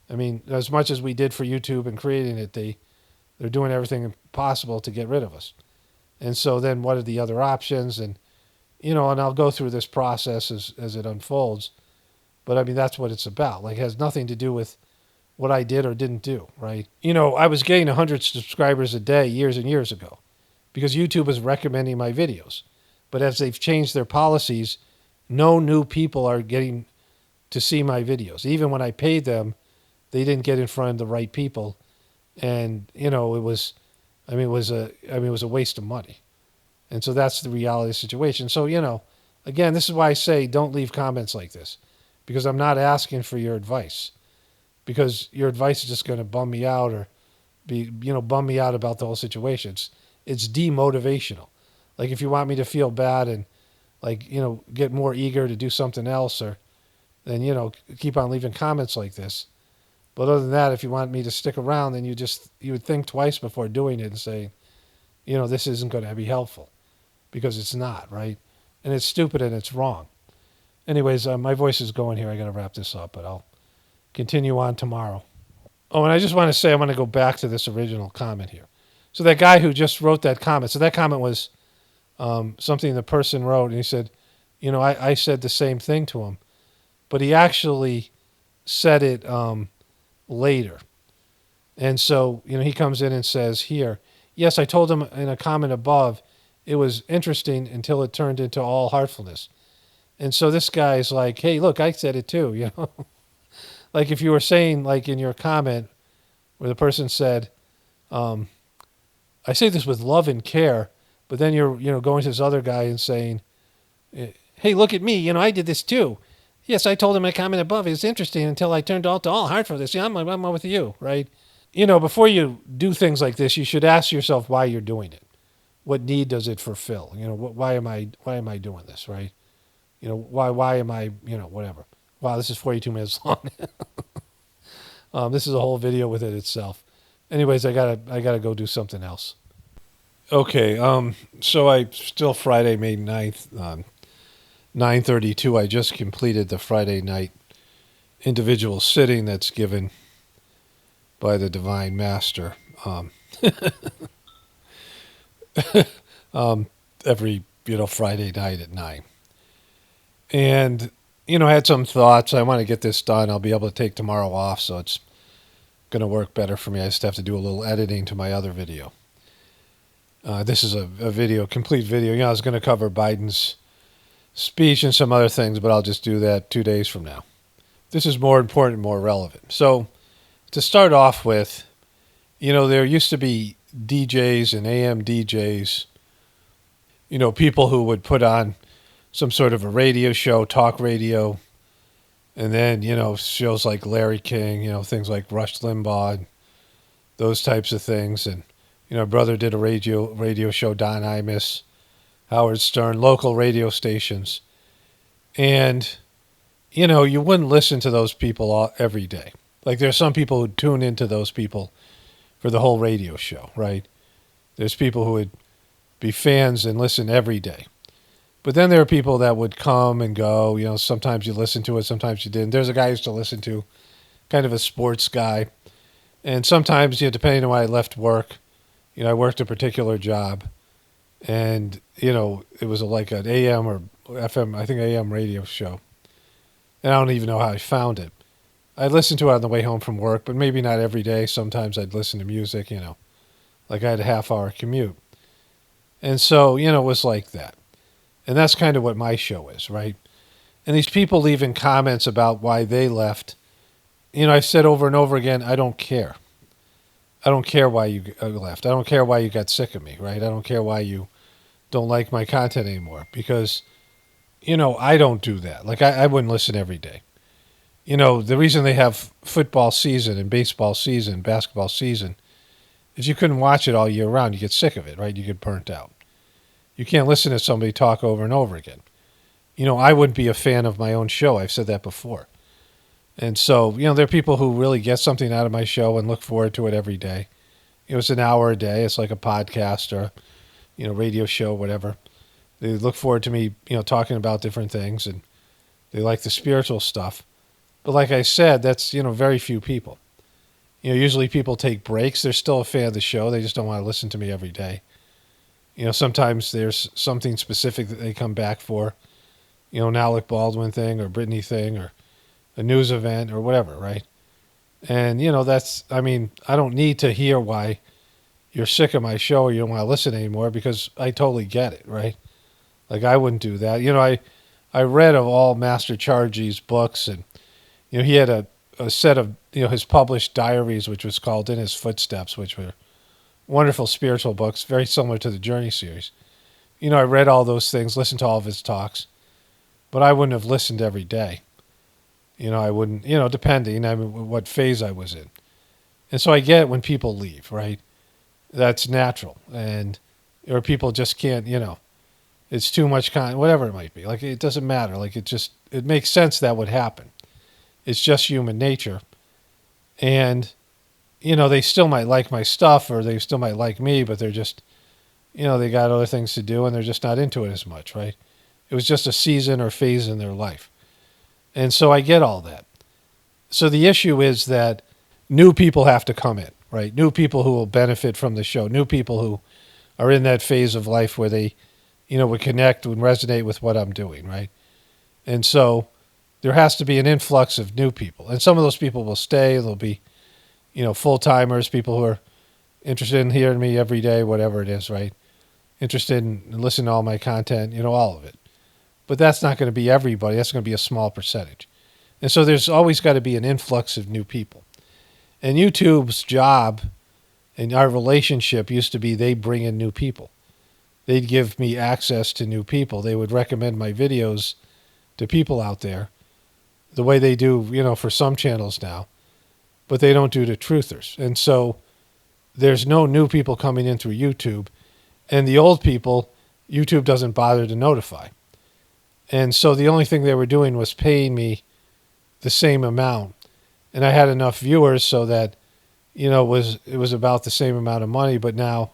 I mean, as much as we did for YouTube and creating it, they're doing everything possible to get rid of us. And so then what are the other options? And, and I'll go through this process as it unfolds. But I mean, that's what it's about. Like, it has nothing to do with what I did or didn't do, right? I was getting 100 subscribers a day years and years ago because YouTube was recommending my videos. But as they've changed their policies, no new people are getting to see my videos. Even when I paid them, they didn't get in front of the right people. And, it was a waste of money. And so that's the reality of the situation. So, again, this is why I say don't leave comments like this, because I'm not asking for your advice, because your advice is just going to bum me out or bum me out about the whole situation. It's demotivational. Like, if you want me to feel bad and get more eager to do something else, or then, keep on leaving comments like this. But other than that, if you want me to stick around, then you would think twice before doing it and say, this isn't going to be helpful, because it's not, right? And it's stupid and it's wrong. Anyways, my voice is going here. I got to wrap this up, but I'll continue on tomorrow. Oh, and I just want to say I want to go back to this original comment here. So that guy who just wrote that comment, so that comment was something the person wrote, and he said, I said the same thing to him, but he actually said it later. And so, he comes in and says here, yes, I told him in a comment above, it was interesting until it turned into all heartfulness. And so this guy's like, hey, look, I said it too, Like, if you were saying, like, in your comment where the person said, I say this with love and care, but then you're, going to this other guy and saying, hey, look at me, I did this too. Yes, I told him in a comment above, it was interesting until I turned to all heartfulness. Yeah, I'm with you, right? Before you do things like this, you should ask yourself why you're doing it. What need does it fulfill? Why am I doing this, right? Why am I, whatever. Wow, this is 42 minutes long. This is a whole video with it itself. Anyways, I gotta go do something else. Okay, so I still Friday, May 9th, 9:32. I just completed the Friday night individual sitting that's given by the Divine Master every Friday night at 9. And I had some thoughts. I want to get this done. I'll be able to take tomorrow off, so it's going to work better for me. I just have to do a little editing to my other video. This is a video, complete video. I was going to cover Biden's speech and some other things, but I'll just do that 2 days from now. This is more important, more relevant. So to start off with, there used to be DJs and AM DJs, people who would put on some sort of a radio show, talk radio, and then, shows like Larry King, things like Rush Limbaugh, and those types of things. And, brother did a radio show, Don Imus, Howard Stern, local radio stations. And, you wouldn't listen to those people every day. Like, there's some people who tune into those people for the whole radio show, right? There's people who would be fans and listen every day. But then there are people that would come and go. Sometimes you listen to it, sometimes you didn't. There's a guy I used to listen to, kind of a sports guy. And sometimes, depending on when I left work, I worked a particular job. And, it was like an AM or FM, I think AM radio show. And I don't even know how I found it. I'd listen to it on the way home from work, but maybe not every day. Sometimes I'd listen to music, like I had a half-hour commute. And so, it was like that. And that's kind of what my show is, right? And these people leaving comments about why they left, I've said over and over again, I don't care. I don't care why you left. I don't care why you got sick of me, right? I don't care why you don't like my content anymore, because, I don't do that. Like, I wouldn't listen every day. The reason they have football season and baseball season, basketball season, is you couldn't watch it all year round. You get sick of it, right? You get burnt out. You can't listen to somebody talk over and over again. I wouldn't be a fan of my own show. I've said that before. And so, there are people who really get something out of my show and look forward to it every day. It's an hour a day. It's like a podcast or, radio show, whatever. They look forward to me, talking about different things, and they like the spiritual stuff. But like I said, that's, very few people. Usually people take breaks. They're still a fan of the show. They just don't want to listen to me every day. Sometimes there's something specific that they come back for. An Alec Baldwin thing or Britney thing or a news event or whatever, right? And, I don't need to hear why you're sick of my show or you don't want to listen anymore because I totally get it, right? Like, I wouldn't do that. I read of all Master Chargy's books, and, he had a set of, his published diaries, which was called In His Footsteps, which were wonderful spiritual books, very similar to the Journey series. I read all those things, listened to all of his talks, but I wouldn't have listened every day. I wouldn't, depending on what phase I was in. And so I get it when people leave, right? That's natural. Or people just can't, it's too much whatever it might be. Like, it doesn't matter. Like, it makes sense that would happen. It's just human nature. And, they still might like my stuff or they still might like me, but they're just, they got other things to do and they're just not into it as much, right? It was just a season or phase in their life. And so I get all that. So the issue is that new people have to come in, right? New people who will benefit from the show, new people who are in that phase of life where they, would connect and resonate with what I'm doing, right? And so there has to be an influx of new people. And some of those people will stay. They'll be, full-timers, people who are interested in hearing me every day, whatever it is, right? Interested in listening to all my content, all of it. But that's not going to be everybody. That's going to be a small percentage. And so there's always got to be an influx of new people. And YouTube's job and our relationship used to be they bring in new people. They'd give me access to new people. They would recommend my videos to people out there the way they do, for some channels now. But they don't do to truthers. And so there's no new people coming in through YouTube. And the old people, YouTube doesn't bother to notify. And so the only thing they were doing was paying me the same amount. And I had enough viewers so that, it was about the same amount of money. But now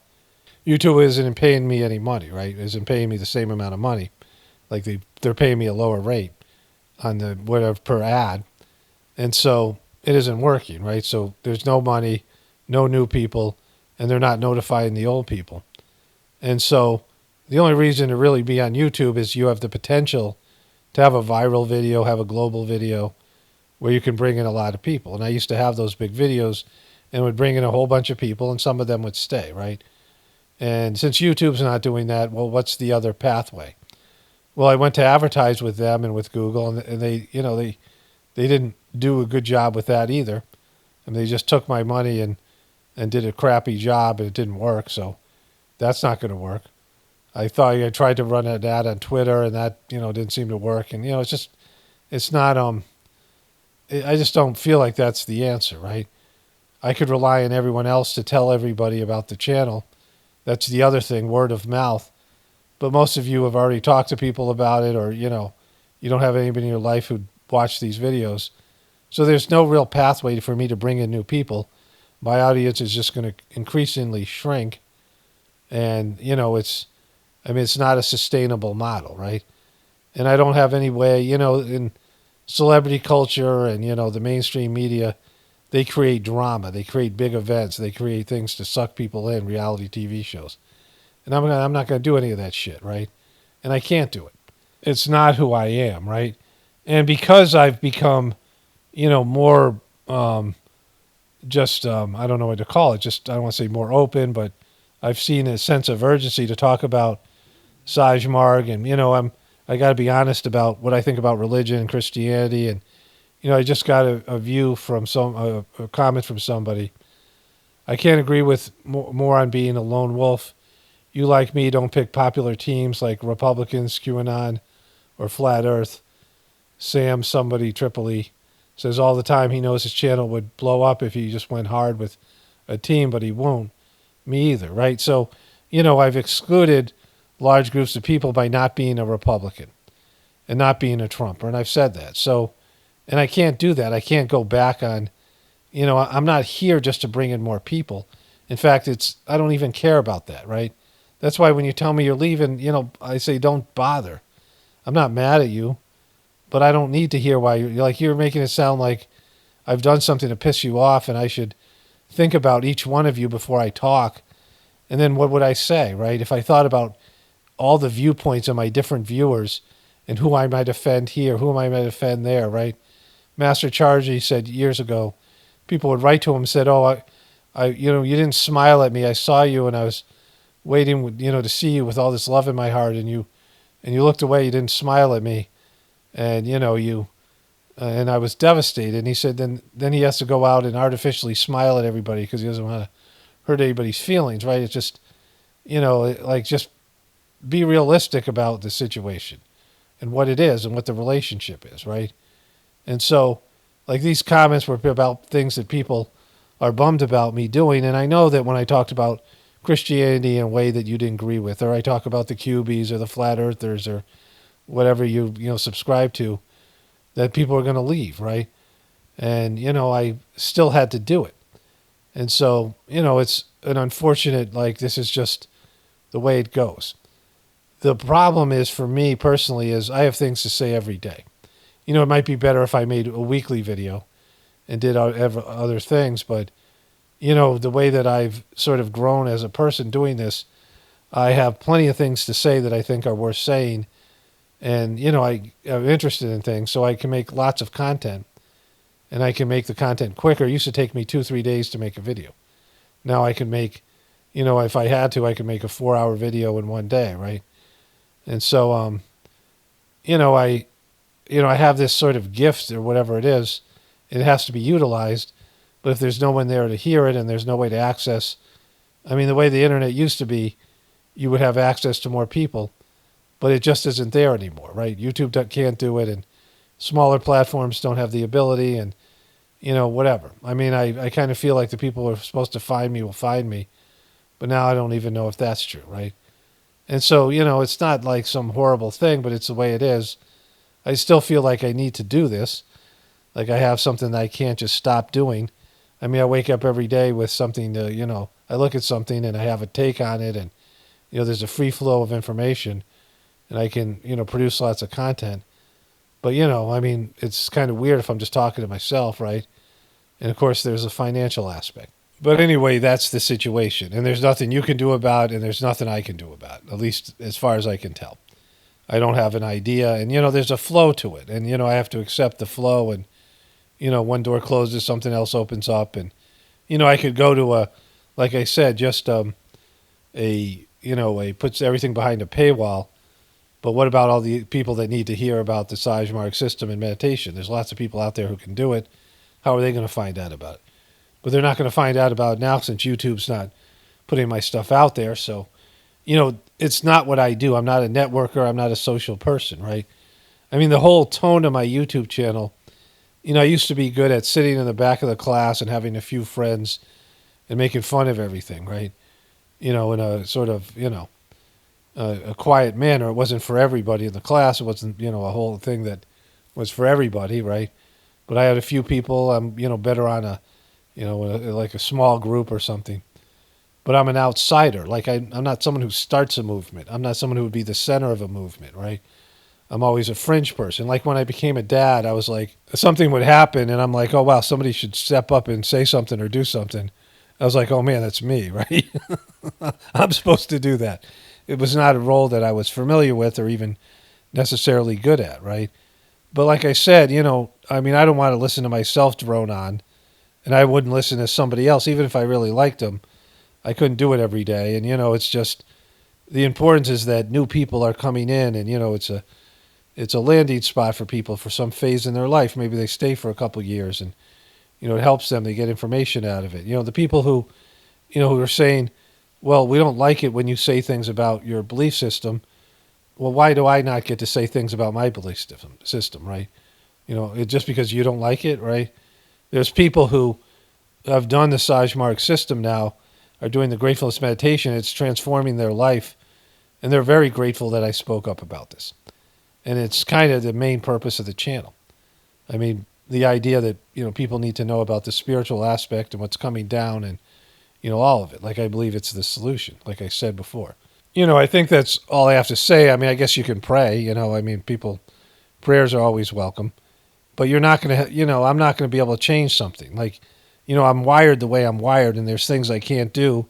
YouTube isn't paying me any money, right? It isn't paying me the same amount of money. Like they're paying me a lower rate on the whatever per ad. And so it isn't working, right? So there's no money, no new people, and they're not notifying the old people. And so the only reason to really be on YouTube is you have the potential to have a viral video, have a global video where you can bring in a lot of people. And I used to have those big videos and would bring in a whole bunch of people and some of them would stay, right? And since YouTube's not doing that, well, what's the other pathway? Well, I went to advertise with them and with Google and they didn't do a good job with that either. And they just took my money and did a crappy job and it didn't work. So that's not going to work. I tried to run an ad on Twitter and that, didn't seem to work. And, it's not, I just don't feel like that's the answer, right? I could rely on everyone else to tell everybody about the channel. That's the other thing, word of mouth. But most of you have already talked to people about it or, you don't have anybody in your life who'd watch these videos. So there's no real pathway for me to bring in new people. My audience is just going to increasingly shrink. And, it's not a sustainable model, right? And I don't have any way, in celebrity culture and, the mainstream media, they create drama. They create big events. They create things to suck people in, reality TV shows. And I'm not going to do any of that shit, right? And I can't do it. It's not who I am, right? And because I've become, more I don't know what to call it. Just, I don't want to say more open, but I've seen a sense of urgency to talk about Saj Marg. And, I got to be honest about what I think about religion and Christianity. And, I just got a view from a comment from somebody. I can't agree with more on being a lone wolf. You, like me, don't pick popular teams like Republicans, QAnon, or Flat Earth. Sam, somebody, Tripoli, says all the time he knows his channel would blow up if he just went hard with a team, but he won't. Me either, right? So, I've excluded large groups of people by not being a Republican and not being a Trumper, and I've said that. So, and I can't do that. I can't go back on, I'm not here just to bring in more people. In fact, I don't even care about that, right? That's why when you tell me you're leaving, I say don't bother. I'm not mad at you, but I don't need to hear why you're making it sound like I've done something to piss you off and I should think about each one of you before I talk. And then what would I say, right? If I thought about all the viewpoints of my different viewers and who I might offend here, who I might offend there, right? Master Chargy said years ago, people would write to him and said, "Oh, you didn't smile at me. I saw you, and I was waiting, to see you with all this love in my heart, and you looked away. You didn't smile at me, and and I was devastated." And he said, then he has to go out and artificially smile at everybody because he doesn't want to hurt anybody's feelings, right? It's just, just be realistic about the situation and what it is and what the relationship is, right? And so, like, these comments were about things that people are bummed about me doing. And I know that when I talked about Christianity in a way that you didn't agree with, or I talk about the Cubies or the flat earthers or whatever you subscribe to, that people are going to leave, right? And, I still had to do it. And so, it's an unfortunate, this is just the way it goes. The problem is, for me personally, is I have things to say every day. It might be better if I made a weekly video and did other things, but, the way that I've sort of grown as a person doing this, I have plenty of things to say that I think are worth saying. And, I'm interested in things, so I can make lots of content. And I can make the content quicker. It used to take me 2-3 days to make a video. Now I can make, if I had to, I could make a 4-hour video in one day, right? And so, I have this sort of gift or whatever it is. It has to be utilized. But if there's no one there to hear it and there's no way to access, the way the internet used to be, you would have access to more people, but it just isn't there anymore, right? YouTube can't do it, and smaller platforms don't have the ability, and, whatever. I kind of feel like the people who are supposed to find me will find me, but now I don't even know if that's true, right? And so, it's not like some horrible thing, but it's the way it is. I still feel like I need to do this. Like I have something that I can't just stop doing. I wake up every day with something to, I look at something and I have a take on it, and, there's a free flow of information, and I can, produce lots of content. But, it's kind of weird if I'm just talking to myself, right? And, of course, there's a financial aspect. But anyway, that's the situation. And there's nothing you can do about it, and there's nothing I can do about it, at least as far as I can tell. I don't have an idea. And, there's a flow to it. And, I have to accept the flow. And, one door closes, something else opens up. And, I could go to like I said, just puts everything behind a paywall. But what about all the people that need to hear about the Sajmark system and meditation? There's lots of people out there who can do it. How are they going to find out about it? But they're not going to find out about it now since YouTube's not putting my stuff out there. So, it's not what I do. I'm not a networker. I'm not a social person, right? The whole tone of my YouTube channel, I used to be good at sitting in the back of the class and having a few friends and making fun of everything, right? In a sort of, a quiet manner. It wasn't for everybody in the class. It wasn't, a whole thing that was for everybody, right? But I had a few people. I'm, better on like a small group or something. But I'm an outsider. Like I'm not someone who starts a movement. I'm not someone who would be the center of a movement, right? I'm always a fringe person. Like when I became a dad, I was like, something would happen, and I'm like, oh, wow, somebody should step up and say something or do something. I was like, oh, man, that's me, right? I'm supposed to do that. It was not a role that I was familiar with or even necessarily good at, right? But like I said, I don't want to listen to myself drone on, and I wouldn't listen to somebody else, even if I really liked them. I couldn't do it every day. And, it's just the importance is that new people are coming in, and, it's a landing spot for people for some phase in their life. Maybe they stay for a couple of years, and, it helps them. They get information out of it. The people who are saying, well, we don't like it when you say things about your belief system. Well, why do I not get to say things about my belief system, right? Just because you don't like it, right? There's people who have done the Sajmark system now, are doing the Gratefulness meditation. It's transforming their life, and they're very grateful that I spoke up about this. And it's kind of the main purpose of the channel. The idea that, people need to know about the spiritual aspect and what's coming down and, all of it. Like I believe it's the solution, like I said before. I think that's all I have to say. I guess you can pray, people Prayers are always welcome, but you're not going to, I'm not going to be able to change something. Like, I'm wired the way I'm wired, and there's things I can't do.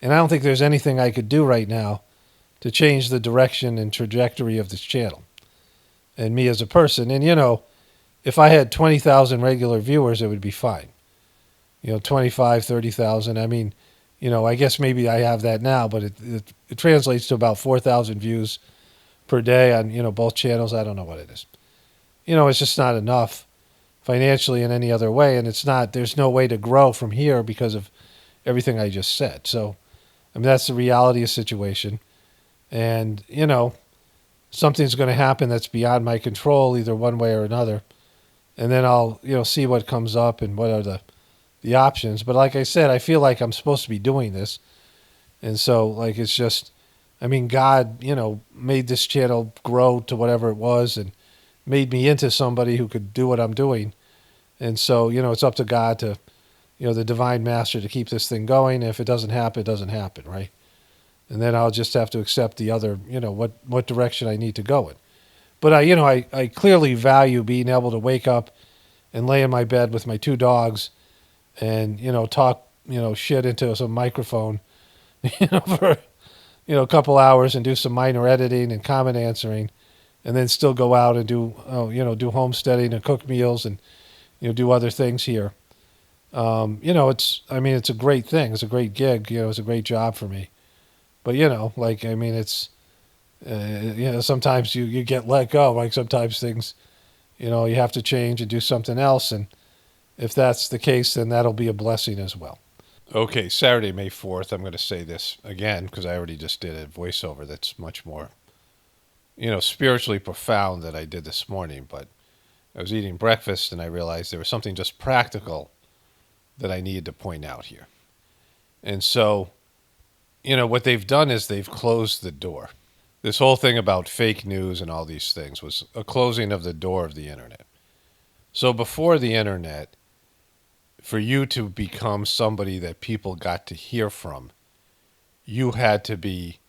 And I don't think there's anything I could do right now to change the direction and trajectory of this channel and me as a person. And, if I had 20,000 regular viewers, it would be fine. 25, 30,000. I mean, I guess maybe I have that now, but it translates to about 4,000 views per day on, both channels. I don't know what it is. It's just not enough financially in any other way. And there's no way to grow from here because of everything I just said. So, I mean, that's the reality of the situation. And, something's going to happen that's beyond my control, either one way or another. And then I'll, see what comes up and what are the options. But like I said, I feel like I'm supposed to be doing this. And so, like, it's just, I mean, God, made this channel grow to whatever it was and made me into somebody who could do what I'm doing. And so, it's up to God to, the divine master to keep this thing going. If it doesn't happen, it doesn't happen, right? And then I'll just have to accept the other, what direction I need to go in. But I clearly value being able to wake up and lay in my bed with my two dogs and, talk, shit into some microphone, for, a couple hours and do some minor editing and comment answering and then still go out and do, do homesteading and cook meals and, do other things here. It's a great thing. It's a great gig. It's a great job for me. But, it's, sometimes you get let go. Like sometimes things, you have to change and do something else. And if that's the case, then that'll be a blessing as well. Okay, Saturday, May 4th, I'm going to say this again because I already just did a voiceover that's much more, spiritually profound than I did this morning. But I was eating breakfast and I realized there was something just practical that I needed to point out here. And so, what they've done is they've closed the door. This whole thing about fake news and all these things was a closing of the door of the internet. So before the internet, for you to become somebody that people got to hear from, you had to be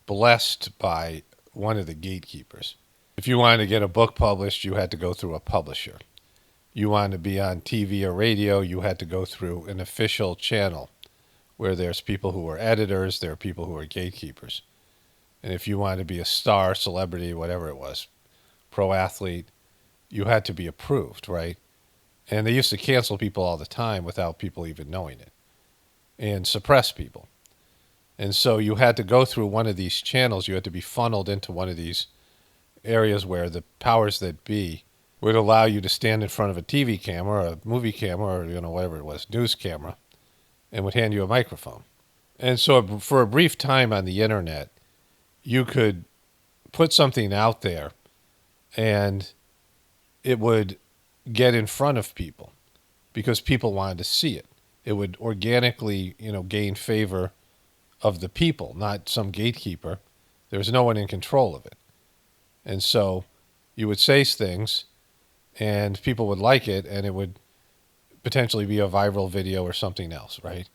blessed by one of the gatekeepers. If you wanted to get a book published, you had to go through a publisher. You wanted to be on TV or radio, you had to go through an official channel where there's people who are editors, there are people who are gatekeepers. And if you wanted to be a star, celebrity, whatever it was, pro athlete, you had to be approved, right? And they used to cancel people all the time without people even knowing it and suppress people. And so you had to go through one of these channels. You had to be funneled into one of these areas where the powers that be would allow you to stand in front of a TV camera, a movie camera, or, whatever it was, news camera, and would hand you a microphone. And so for a brief time on the internet, you could put something out there and it would get in front of people because people wanted to see it. It would organically, gain favor of the people, not some gatekeeper. There was no one in control of it. And so you would say things and people would like it and it would potentially be a viral video or something else, right?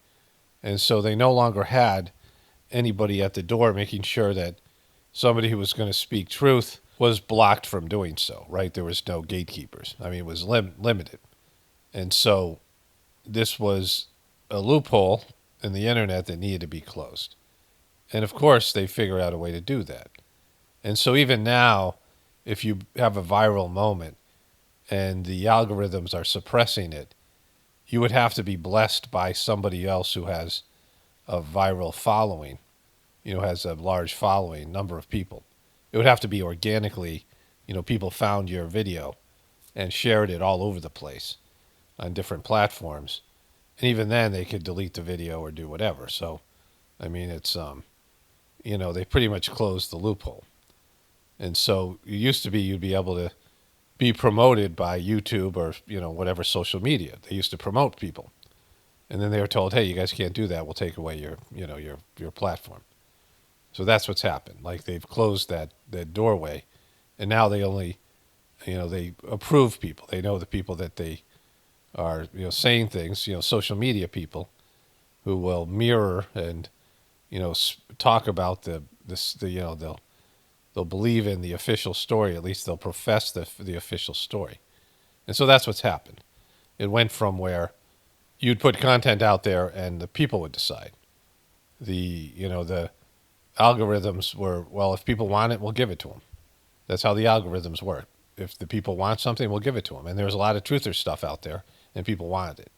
And so they no longer had anybody at the door making sure that somebody who was going to speak truth was blocked from doing so, right? There was no gatekeepers. I mean, it was limited. And so this was a loophole in the internet that needed to be closed. And of course, they figured out a way to do that. And so even now, if you have a viral moment and the algorithms are suppressing it, you would have to be blessed by somebody else who has a viral following, has a large following, number of people. It would have to be organically, people found your video and shared it all over the place on different platforms. And even then they could delete the video or do whatever. So, I mean, it's, they pretty much closed the loophole. And so it used to be you'd be able to be promoted by YouTube or, whatever social media. They used to promote people. And then they were told, hey, you guys can't do that. We'll take away your platform. So that's what's happened. Like they've closed that doorway. And now they only, they approve people. They know the people that they are, saying things, social media people who will mirror and, talk about they'll they'll believe in the official story. At least they'll profess the official story. And so that's what's happened. It went from where you'd put content out there and the people would decide. The algorithms were, well, if people want it, we'll give it to them. That's how the algorithms work. If the people want something, we'll give it to them. And there was a lot of truther stuff out there, and people wanted it.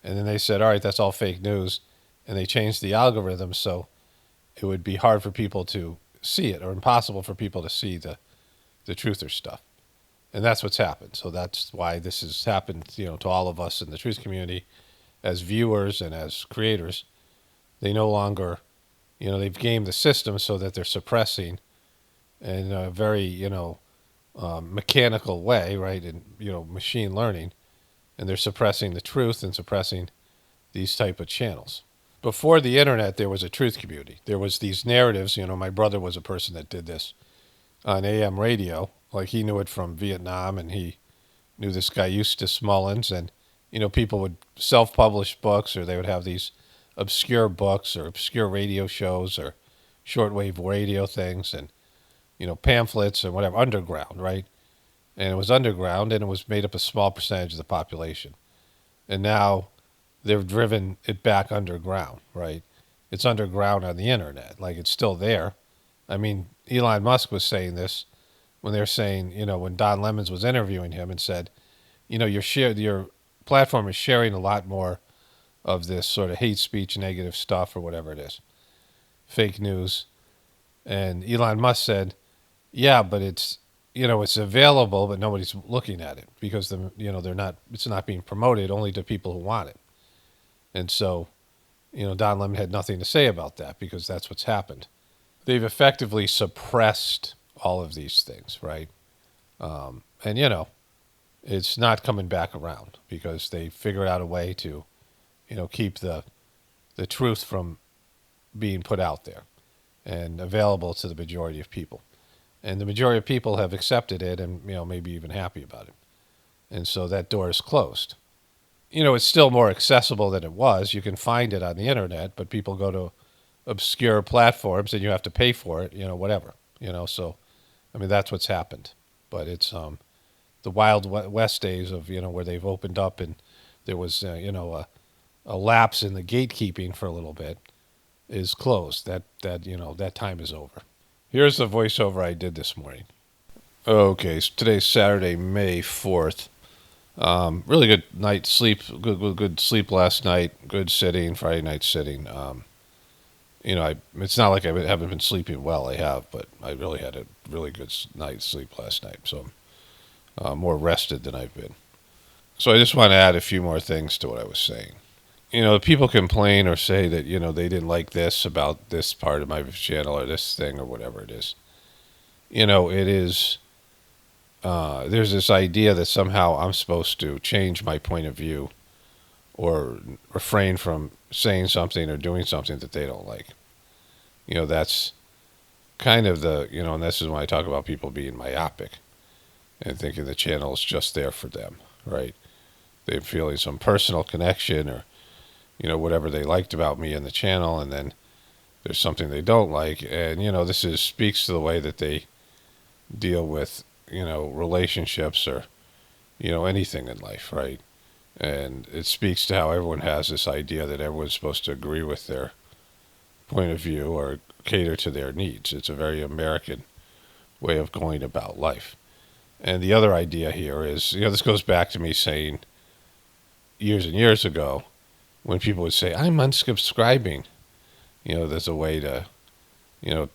And then they said, all right, that's all fake news. And they changed the algorithms so it would be hard for people to see it, or impossible for people to see the truther stuff. And that's what's happened. So that's why this has happened, to all of us in the truth community as viewers and as creators. They no longer, they've gamed the system so that they're suppressing in a very, mechanical way, right? And, machine learning. And they're suppressing the truth and suppressing these type of channels. Before the internet, there was a truth community. There was these narratives. My brother was a person that did this on AM radio. Like, he knew it from Vietnam, and he knew this guy Eustace Mullins. And, people would self-publish books, or they would have these obscure books or obscure radio shows or shortwave radio things and, pamphlets and whatever, underground, right? And it was underground, and it was made up a small percentage of the population. And now they've driven it back underground, right? It's underground on the internet. Like, it's still there. I mean, Elon Musk was saying this when they're saying, when Don Lemons was interviewing him and said, your platform is sharing a lot more of this sort of hate speech, negative stuff, or whatever it is, fake news. And Elon Musk said, yeah, but it's available, but nobody's looking at it because it's not being promoted only to people who want it. And so, Don Lemon had nothing to say about that because that's what's happened. They've effectively suppressed all of these things, right? And it's not coming back around because they figured out a way to, keep the truth from being put out there and available to the majority of people. And the majority of people have accepted it and, maybe even happy about it. And so that door is closed. It's still more accessible than it was. You can find it on the internet, but people go to obscure platforms and you have to pay for it, whatever. So, that's what's happened. But it's the Wild West days of, where they've opened up and there was, a lapse in the gatekeeping for a little bit is closed. That time is over. Here's the voiceover I did this morning. Okay, so today's Saturday, May 4th. Really good night's sleep. Good sleep last night. Good sitting. Friday night sitting. It's not like I haven't been sleeping well. I have, but I really had a really good night's sleep last night. So I'm more rested than I've been. So I just want to add a few more things to what I was saying. People complain or say that, they didn't like this about this part of my channel or this thing or whatever it is. It is, there's this idea that somehow I'm supposed to change my point of view or refrain from saying something or doing something that they don't like. That's kind of and this is when I talk about people being myopic and thinking the channel is just there for them, right? They're feeling some personal connection or, whatever they liked about me in the channel, and then there's something they don't like. And, this speaks to the way that they deal with, relationships or, anything in life, right? And it speaks to how everyone has this idea that everyone's supposed to agree with their point of view or cater to their needs. It's a very American way of going about life. And the other idea here is, this goes back to me saying years and years ago, when people would say, I'm unsubscribing, there's a way to, it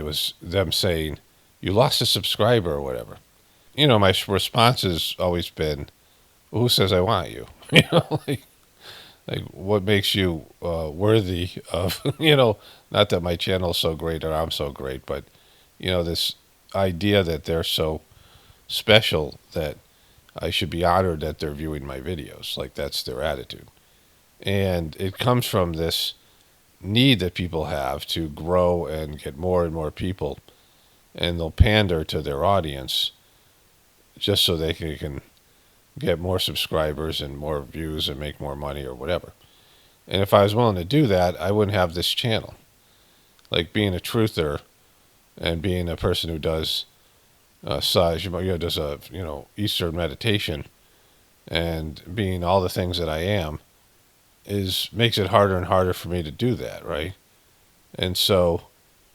was them saying, you lost a subscriber or whatever. My response has always been, well, who says I want you? Like what makes you worthy of, not that my channel is so great or I'm so great, but, this idea that they're so special that I should be honored that they're viewing my videos. Like, that's their attitude. And it comes from this need that people have to grow and get more and more people, and they'll pander to their audience just so they can get more subscribers and more views and make more money or whatever. And if I was willing to do that, I wouldn't have this channel. Like, being a truther And being a person who does Saj, does a Eastern meditation, and being all the things that I am, makes it harder and harder for me to do that, right? And so,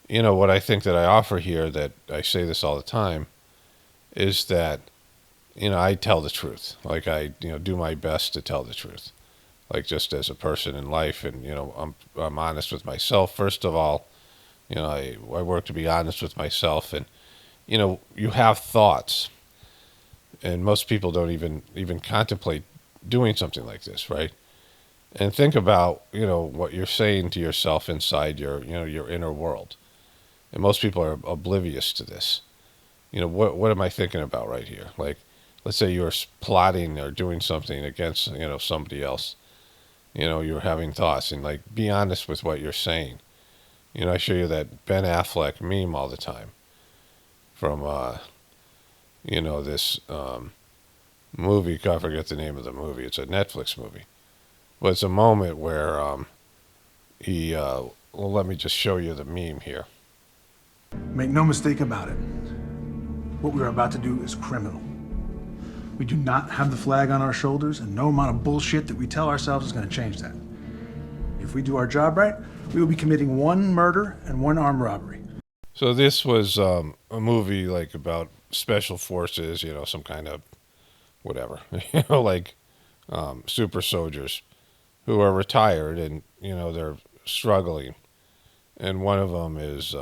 what I think that I offer here, that I say this all the time, is that I tell the truth. Like I do my best to tell the truth, like just as a person in life, and I'm honest with myself first of all. I work to be honest with myself, and you have thoughts, and most people don't even contemplate doing something like this, right? And think about what you're saying to yourself inside your inner world, and most people are oblivious to this. What am I thinking about right here? Like, let's say you're plotting or doing something against somebody else. You're having thoughts, and like, be honest with what you're saying. I show you that Ben Affleck meme all the time from this movie. I forget the name of the movie. It's a Netflix movie, but it's a moment where well, let me just show you the meme here. Make no mistake about it. What we are about to do is criminal. We do not have the flag on our shoulders, and no amount of bullshit that we tell ourselves is going to change that. If we do our job right, we will be committing 1 murder and 1 armed robbery. So this was a movie like about special forces, some kind of whatever, like super soldiers who are retired, and they're struggling, and one of them is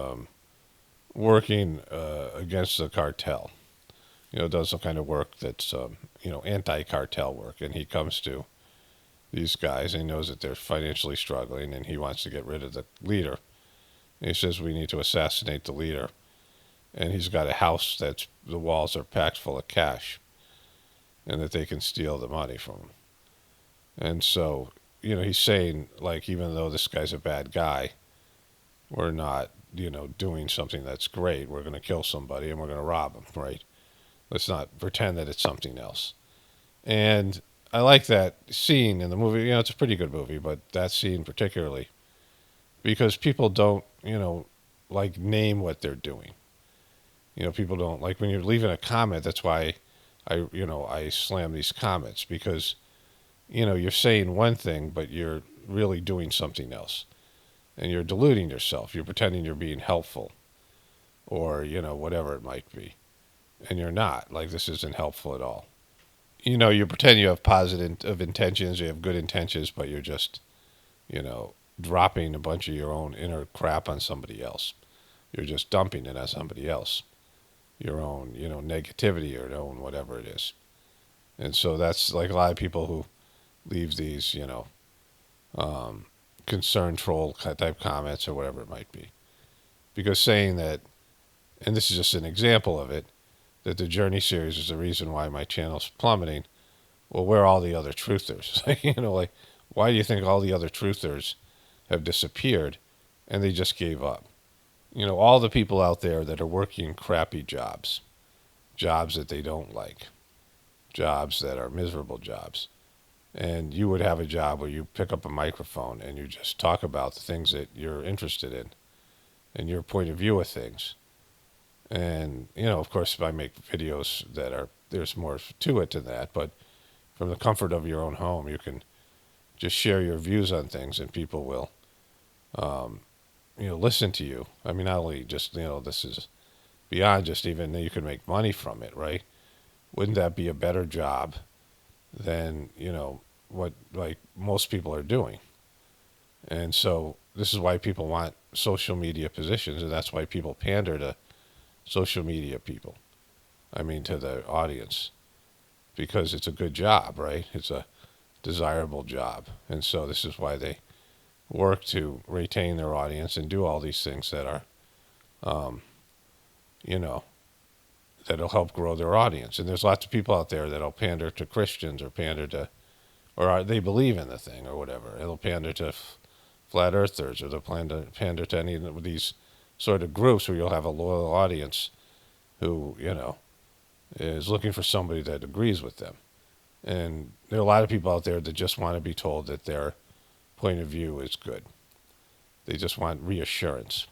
working against the cartel. Does some kind of work that's anti-cartel work, and he comes to these guys, and he knows that they're financially struggling, and he wants to get rid of the leader. And he says, we need to assassinate the leader. And he's got a house that's, the walls are packed full of cash, and that they can steal the money from him. And so, he's saying, like, even though this guy's a bad guy, we're not, doing something that's great. We're going to kill somebody, and we're going to rob him, right? Let's not pretend that it's something else. And I like that scene in the movie. It's a pretty good movie, but that scene particularly, because people don't, like, name what they're doing. People don't, like, when you're leaving a comment. That's why I slam these comments, because you're saying one thing, but you're really doing something else, and you're deluding yourself. You're pretending you're being helpful, or whatever it might be, and you're not. Like, this isn't helpful at all. You pretend you have positive intentions, you have good intentions, but you're just dropping a bunch of your own inner crap on somebody else. You're just dumping it on somebody else, your own negativity, or your own whatever it is. And so that's like a lot of people who leave these concern troll type comments, or whatever it might be, because saying that, and this is just an example of it, that the Journey series is the reason why my channel's plummeting. Well, where are all the other truthers? Like, why do you think all the other truthers have disappeared and they just gave up? All the people out there that are working crappy jobs that they don't like, jobs that are miserable jobs. And you would have a job where you pick up a microphone and you just talk about the things that you're interested in and your point of view of things. And, of course, I make videos there's more to it than that, but from the comfort of your own home, you can just share your views on things, and people will, listen to you. I mean, not only just, this is beyond just even you can make money from it, right? Wouldn't that be a better job than, what, like, most people are doing? And so this is why people want social media positions, and that's why people pander to social media people. I mean, to the audience, because it's a good job, right? It's a desirable job. And so this is why they work to retain their audience and do all these things that are, that'll help grow their audience. And there's lots of people out there that'll pander to Christians, or pander to, or they believe in the thing or whatever. It'll pander to flat earthers, or they'll pander to any of these sort of groups where you'll have a loyal audience who, is looking for somebody that agrees with them. And there are a lot of people out there that just want to be told that their point of view is good. They just want reassurance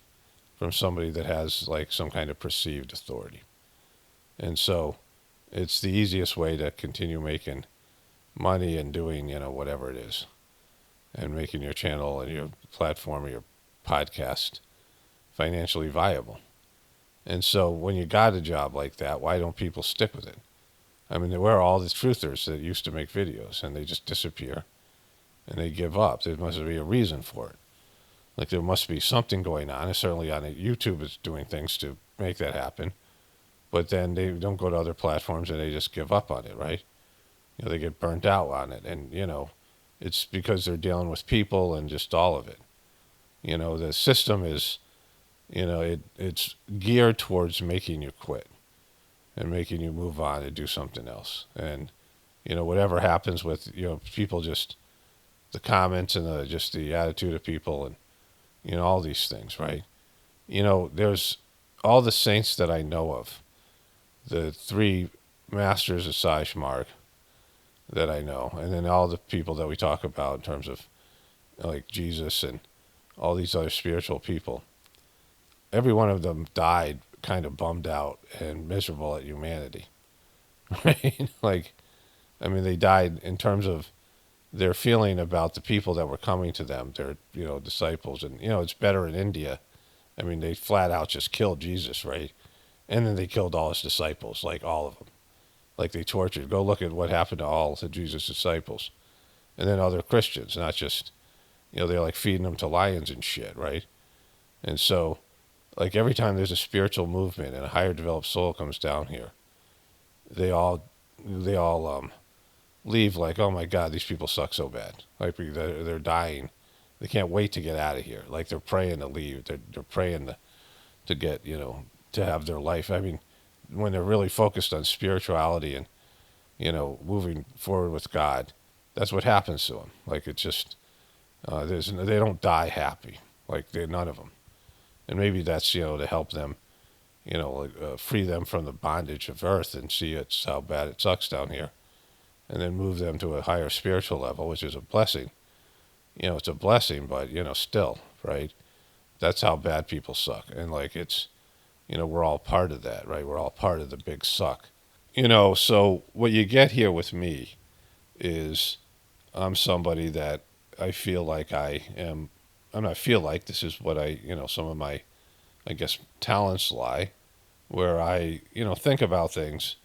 from somebody that has like some kind of perceived authority. And so it's the easiest way to continue making money and doing, whatever it is, and making your channel and your platform or your podcast financially viable. And so when you got a job like that, why don't people stick with it? I mean, there were all the truthers that used to make videos and they just disappear and they give up. There must be a reason for it. Like there must be something going on. And certainly on YouTube is doing things to make that happen. But then they don't go to other platforms and they just give up on it, right? They get burnt out on it. And, it's because they're dealing with people and just all of it. The system is, it's geared towards making you quit and making you move on and do something else. And, whatever happens with, people just, the comments and just the attitude of people and, all these things, right? There's all the saints that I know of, the 3 masters of Saj Marg that I know, and then all the people that we talk about in terms of like Jesus and all these other spiritual people. Every one of them died kind of bummed out and miserable at humanity, right? Like, I mean, they died in terms of their feeling about the people that were coming to them, their, disciples. And, it's better in India. I mean, they flat out just killed Jesus, right? And then they killed all his disciples, like all of them. Like they tortured. Go look at what happened to all of Jesus' disciples. And then other Christians, not just, they're like feeding them to lions and shit, right? And so, like every time there's a spiritual movement and a higher developed soul comes down here, they all leave like, oh my God, these people suck so bad. Like they're dying. They can't wait to get out of here. Like they're praying to leave. They're praying to get, to have their life. I mean, when they're really focused on spirituality and, moving forward with God, that's what happens to them. Like it's just, they don't die happy. Like none of them. And maybe that's, to help them, free them from the bondage of earth and see it's how bad it sucks down here. And then move them to a higher spiritual level, which is a blessing. It's a blessing, but, still, right? That's how bad people suck. And like it's, we're all part of that, right? We're all part of the big suck. So what you get here with me is I'm somebody that I feel like I'm not feel like, this is what some of my, I guess, talents lie, where I, think about things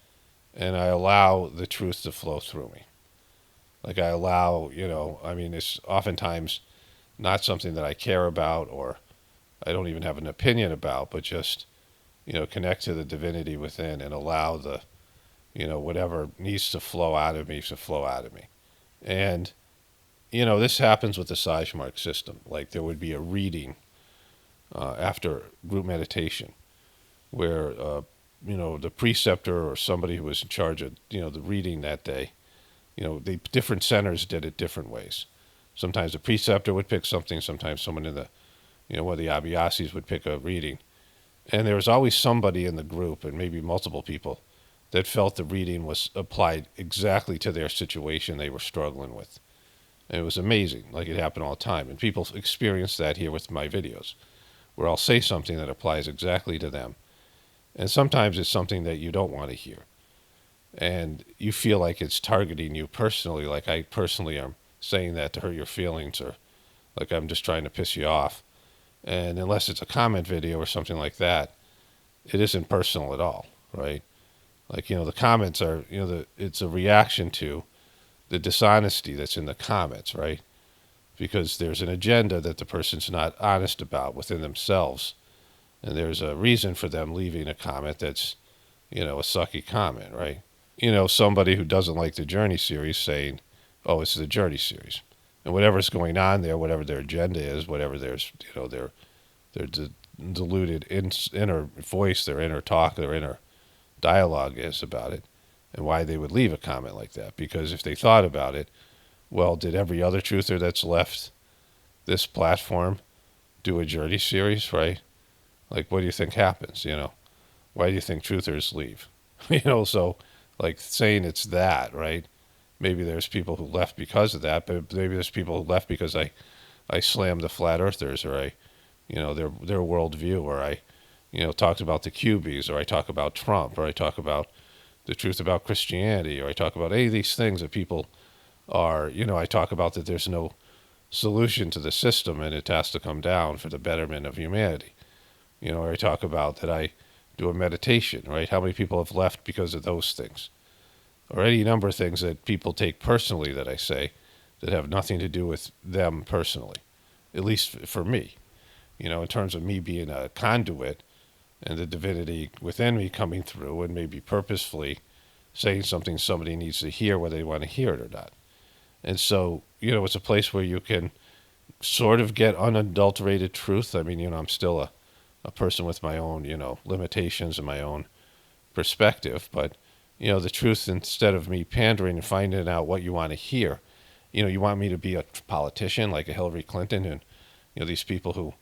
and I allow the truth to flow through me. Like I allow, it's oftentimes not something that I care about or I don't even have an opinion about, but just, connect to the divinity within and allow the, whatever needs to flow out of me to flow out of me. And, this happens with the Saj Marg system. Like there would be a reading after group meditation where, the preceptor or somebody who was in charge of, the reading that day, the different centers did it different ways. Sometimes the preceptor would pick something. Sometimes someone in the, one of the Abhyasis would pick a reading. And there was always somebody in the group, and maybe multiple people, that felt the reading was applied exactly to their situation they were struggling with. And it was amazing. Like it happened all the time. And people experience that here with my videos, where I'll say something that applies exactly to them. And sometimes it's something that you don't want to hear. And you feel like it's targeting you personally, like I personally am saying that to hurt your feelings, or like I'm just trying to piss you off. And unless it's a comment video or something like that, it isn't personal at all, right? Like, the comments are, it's a reaction to the dishonesty that's in the comments, right? Because there's an agenda that the person's not honest about within themselves. And there's a reason for them leaving a comment that's, a sucky comment, right? Somebody who doesn't like the Journey series saying, oh, it's the Journey series. And whatever's going on there, whatever their agenda is, whatever there's, their diluted inner voice, their inner talk, their inner dialogue is about it, and why they would leave a comment like that. Because if they thought about it, well, did every other truther that's left this platform do a Journey series, right? Like, what do you think happens, Why do you think truthers leave? So, like, saying it's that, right? Maybe there's people who left because of that, but maybe there's people who left because I slammed the flat earthers, or I, their worldview, or I, talked about the Cubies, or I talk about Trump, or I talk about the truth about Christianity, or I talk about any of these things that people are, I talk about that there's no solution to the system and it has to come down for the betterment of humanity. Or I talk about that I do a meditation, right? How many people have left because of those things? Or any number of things that people take personally that I say that have nothing to do with them personally, at least for me, in terms of me being a conduit and the divinity within me coming through and maybe purposefully saying something somebody needs to hear, whether they want to hear it or not. And so, it's a place where you can sort of get unadulterated truth. I mean, I'm still a person with my own, limitations and my own perspective, but, the truth, instead of me pandering and finding out what you want to hear, you want me to be a politician like a Hillary Clinton and, these people who,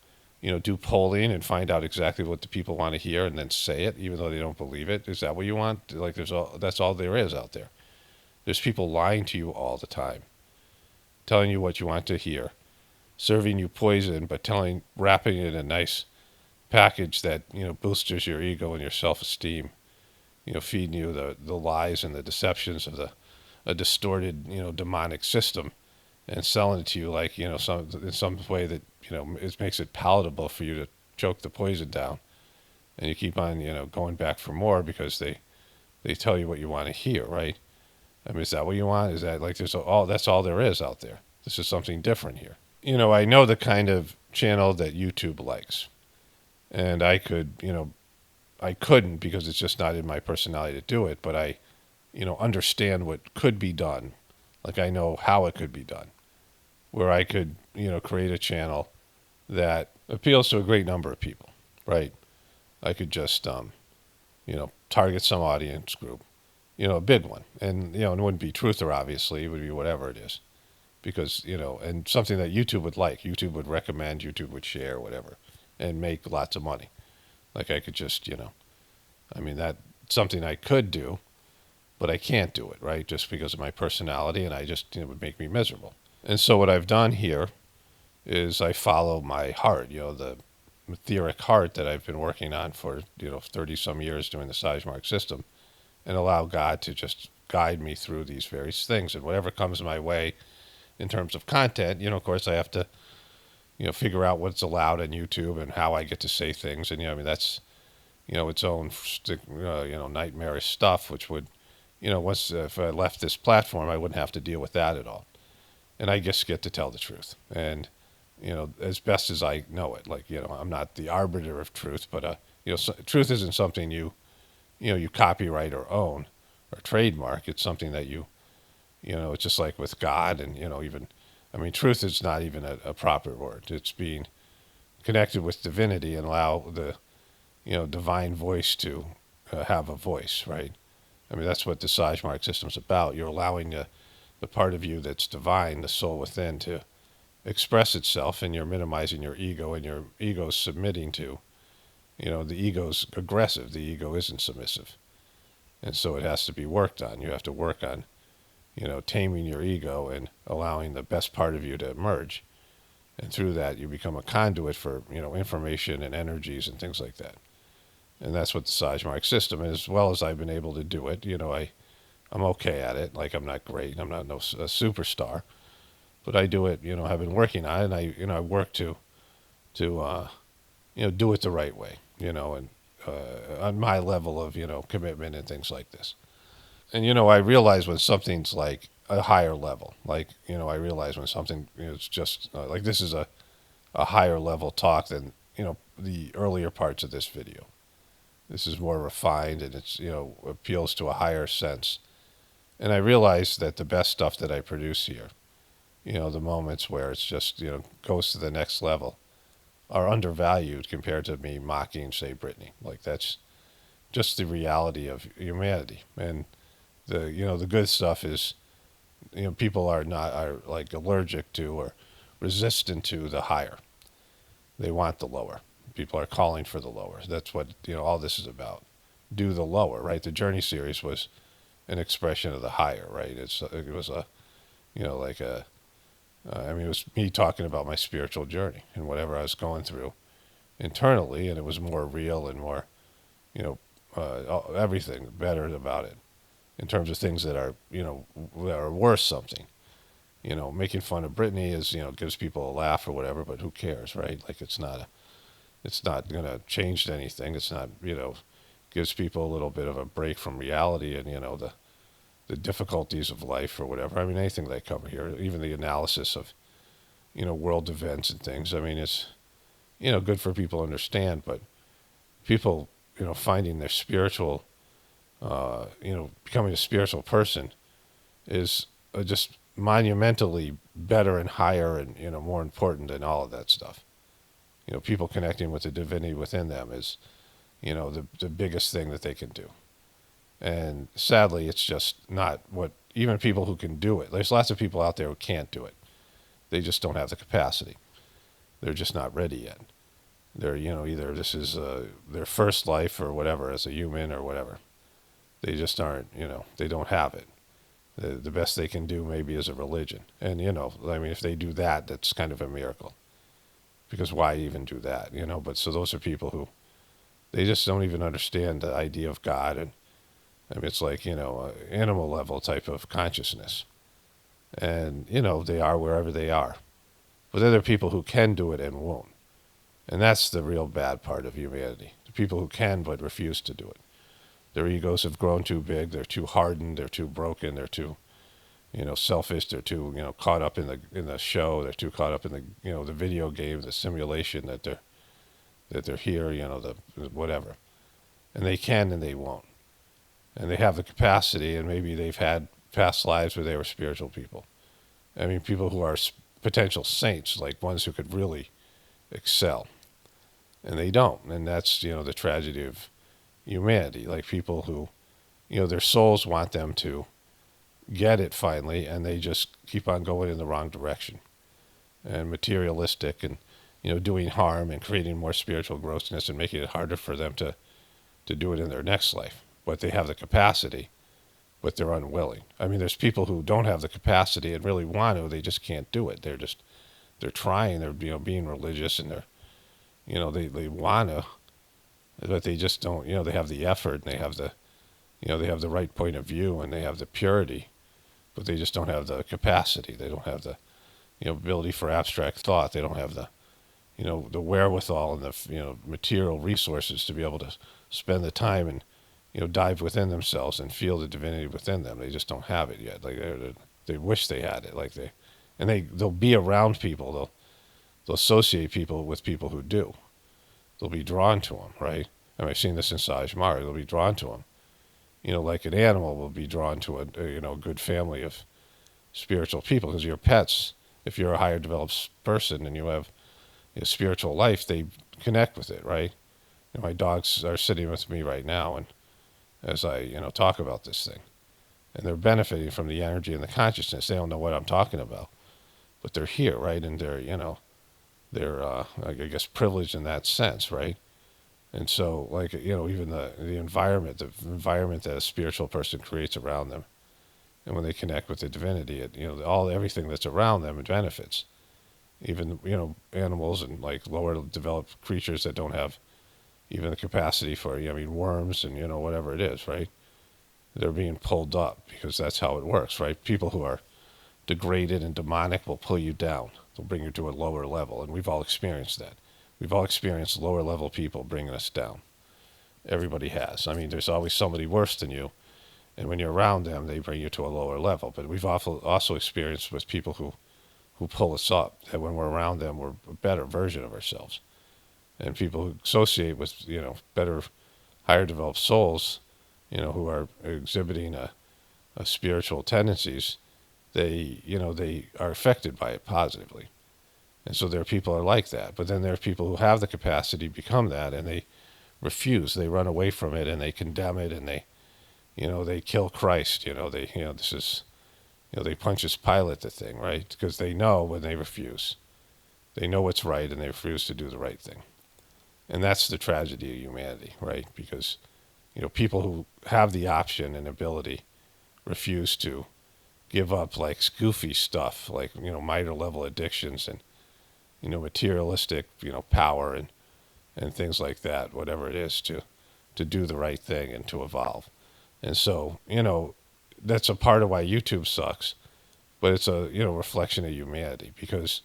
do polling and find out exactly what the people want to hear and then say it, even though they don't believe it. Is that what you want? Like, that's all there is out there. There's people lying to you all the time, telling you what you want to hear, serving you poison, but wrapping it in a nice package that, boosters your ego and your self-esteem, feeding you the lies and the deceptions of a distorted, demonic system and selling it to you like, in some way that, it makes it palatable for you to choke the poison down. And you keep on, going back for more because they tell you what you want to hear, right? I mean, is that what you want? Is that like that's all there is out there? This is something different here. I know the kind of channel that YouTube likes. And I couldn't because it's just not in my personality to do it, but I, understand what could be done. Like I know how it could be done. Where I could, create a channel that appeals to a great number of people, right? I could just, target some audience group, a big one. And, it wouldn't be truther, obviously. It would be whatever it is. Because, and something that YouTube would like. YouTube would recommend, YouTube would share, whatever, and make lots of money. Like I could just, that's something I could do, but I can't do it, right? Just because of my personality, and I just, it would make me miserable. And so what I've done here is I follow my heart, the etheric heart that I've been working on for, 30 some years doing the Sagemark system, and allow God to just guide me through these various things. And whatever comes my way in terms of content, of course I have to, figure out what's allowed on YouTube and how I get to say things. And, that's, its own, nightmarish stuff, which would, once, if I left this platform, I wouldn't have to deal with that at all. And I just get to tell the truth. And, as best as I know it, like, I'm not the arbiter of truth, but, truth isn't something you copyright or own or trademark. It's something that it's just like with God and, truth is not even a proper word. It's being connected with divinity and allow the, divine voice to have a voice, right? That's what the Sagemark system's about. You're allowing the part of you that's divine, the soul within, to express itself, and you're minimizing your ego, and your ego's submitting to, the ego's aggressive. The ego isn't submissive. And so it has to be worked on. You have to work on, taming your ego and allowing the best part of you to emerge. And through that, you become a conduit for, information and energies and things like that. And that's what the Sagemark system is. As well as I've been able to do it, I'm okay at it. Like, I'm not great. I'm not a superstar. But I do it, I've been working on it, and I work to do it the right way, and on my level of, commitment and things like this. And, I realize when something's like a higher level, like, I realize when something is just like this is a higher level talk than, the earlier parts of this video. This is more refined, and it's, appeals to a higher sense. And I realize that the best stuff that I produce here, the moments where it's just, goes to the next level, are undervalued compared to me mocking, say, Britney. Like, that's just the reality of humanity. And the good stuff is, people are like allergic to or resistant to the higher. They want the lower. People are calling for the lower. That's what, all this is about. Do the lower, right? The Journey series was an expression of the higher, right? It was a, it was me talking about my spiritual journey and whatever I was going through. internally, and it was more real and more, you know, everything better about it in terms of things that are, that are worth something. Making fun of Britney is, gives people a laugh or whatever, but who cares, right? Like it's not going to change anything. It's not, gives people a little bit of a break from reality and, the difficulties of life or whatever. I mean, anything they cover here, even the analysis of, world events and things. I mean, it's, good for people to understand, but people, finding their spiritual, becoming a spiritual person is just monumentally better and higher and, more important than all of that stuff. People connecting with the divinity within them is, the biggest thing that they can do. And sadly, it's just not what, even people who can do it, there's lots of people out there who can't do it. They just don't have the capacity. They're just not ready yet. They're, either this is their first life or whatever as a human or whatever. They just aren't, they don't have it. The best they can do maybe is a religion. And, I mean, if they do that, that's kind of a miracle. Because why even do that, But so those are people who, they just don't even understand the idea of God. And, I mean, it's like, animal level type of consciousness. And, they are wherever they are. But then there are people who can do it and won't. And that's the real bad part of humanity. The people who can but refuse to do it. Their egos have grown too big. They're too hardened. They're too broken. They're too, selfish. They're too, caught up in the show. They're too caught up in the, the video game, the simulation that they're here, the whatever. And they can and they won't. And they have the capacity, and maybe they've had past lives where they were spiritual people. I mean, people who are potential saints, like ones who could really excel. And they don't. And that's, the tragedy of humanity. Like people who, their souls want them to get it finally, and they just keep on going in the wrong direction. And materialistic and, doing harm and creating more spiritual grossness and making it harder for them to do it in their next life. But they have the capacity, but they're unwilling. I mean, there's people who don't have the capacity and really want to, they just can't do it. They're trying, they're, being religious, and they're, they want to, but they just don't, they have the effort and they have the, they have the right point of view and they have the purity, but they just don't have the capacity. They don't have the, ability for abstract thought. They don't have the, the wherewithal and the, material resources to be able to spend the time and, dive within themselves and feel the divinity within them. They just don't have it yet. Like they wish they had it. They'll be around people. They'll associate people with people who do. They'll be drawn to them, right? I mean, I've seen this in Saj Mar. They'll be drawn to them. Like an animal will be drawn to a good family of spiritual people, because your pets, if you're a higher developed person and you have a spiritual life, they connect with it, right? My dogs are sitting with me right now, and as I, talk about this thing, and they're benefiting from the energy and the consciousness. They don't know what I'm talking about, but they're here, right? And they're, they're, I guess, privileged in that sense, right? And so, even the environment that a spiritual person creates around them, and when they connect with the divinity, everything that's around them, it benefits. Even, animals and lower developed creatures that don't have even the capacity for, worms and, whatever it is, right? They're being pulled up because that's how it works, right? People who are degraded and demonic will pull you down. They'll bring you to a lower level, and we've all experienced that. We've all experienced lower level people bringing us down. Everybody has. I mean, there's always somebody worse than you, and when you're around them, they bring you to a lower level. But we've also experienced with people who pull us up, that when we're around them, we're a better version of ourselves. And people who associate with, better, higher developed souls, who are exhibiting a spiritual tendencies, they are affected by it positively. And so there are people who are like that. But then there are people who have the capacity to become that, and they refuse. They run away from it, and they condemn it, and they kill Christ. This is, they Pontius Pilate the thing, right? Because they know when they refuse. They know what's right, and they refuse to do the right thing. And that's the tragedy of humanity, right? Because, people who have the option and ability refuse to give up goofy stuff, minor level addictions and, materialistic, power and, and things like that, whatever it is, to do the right thing and to evolve. And so, that's a part of why YouTube sucks, but it's a, reflection of humanity, because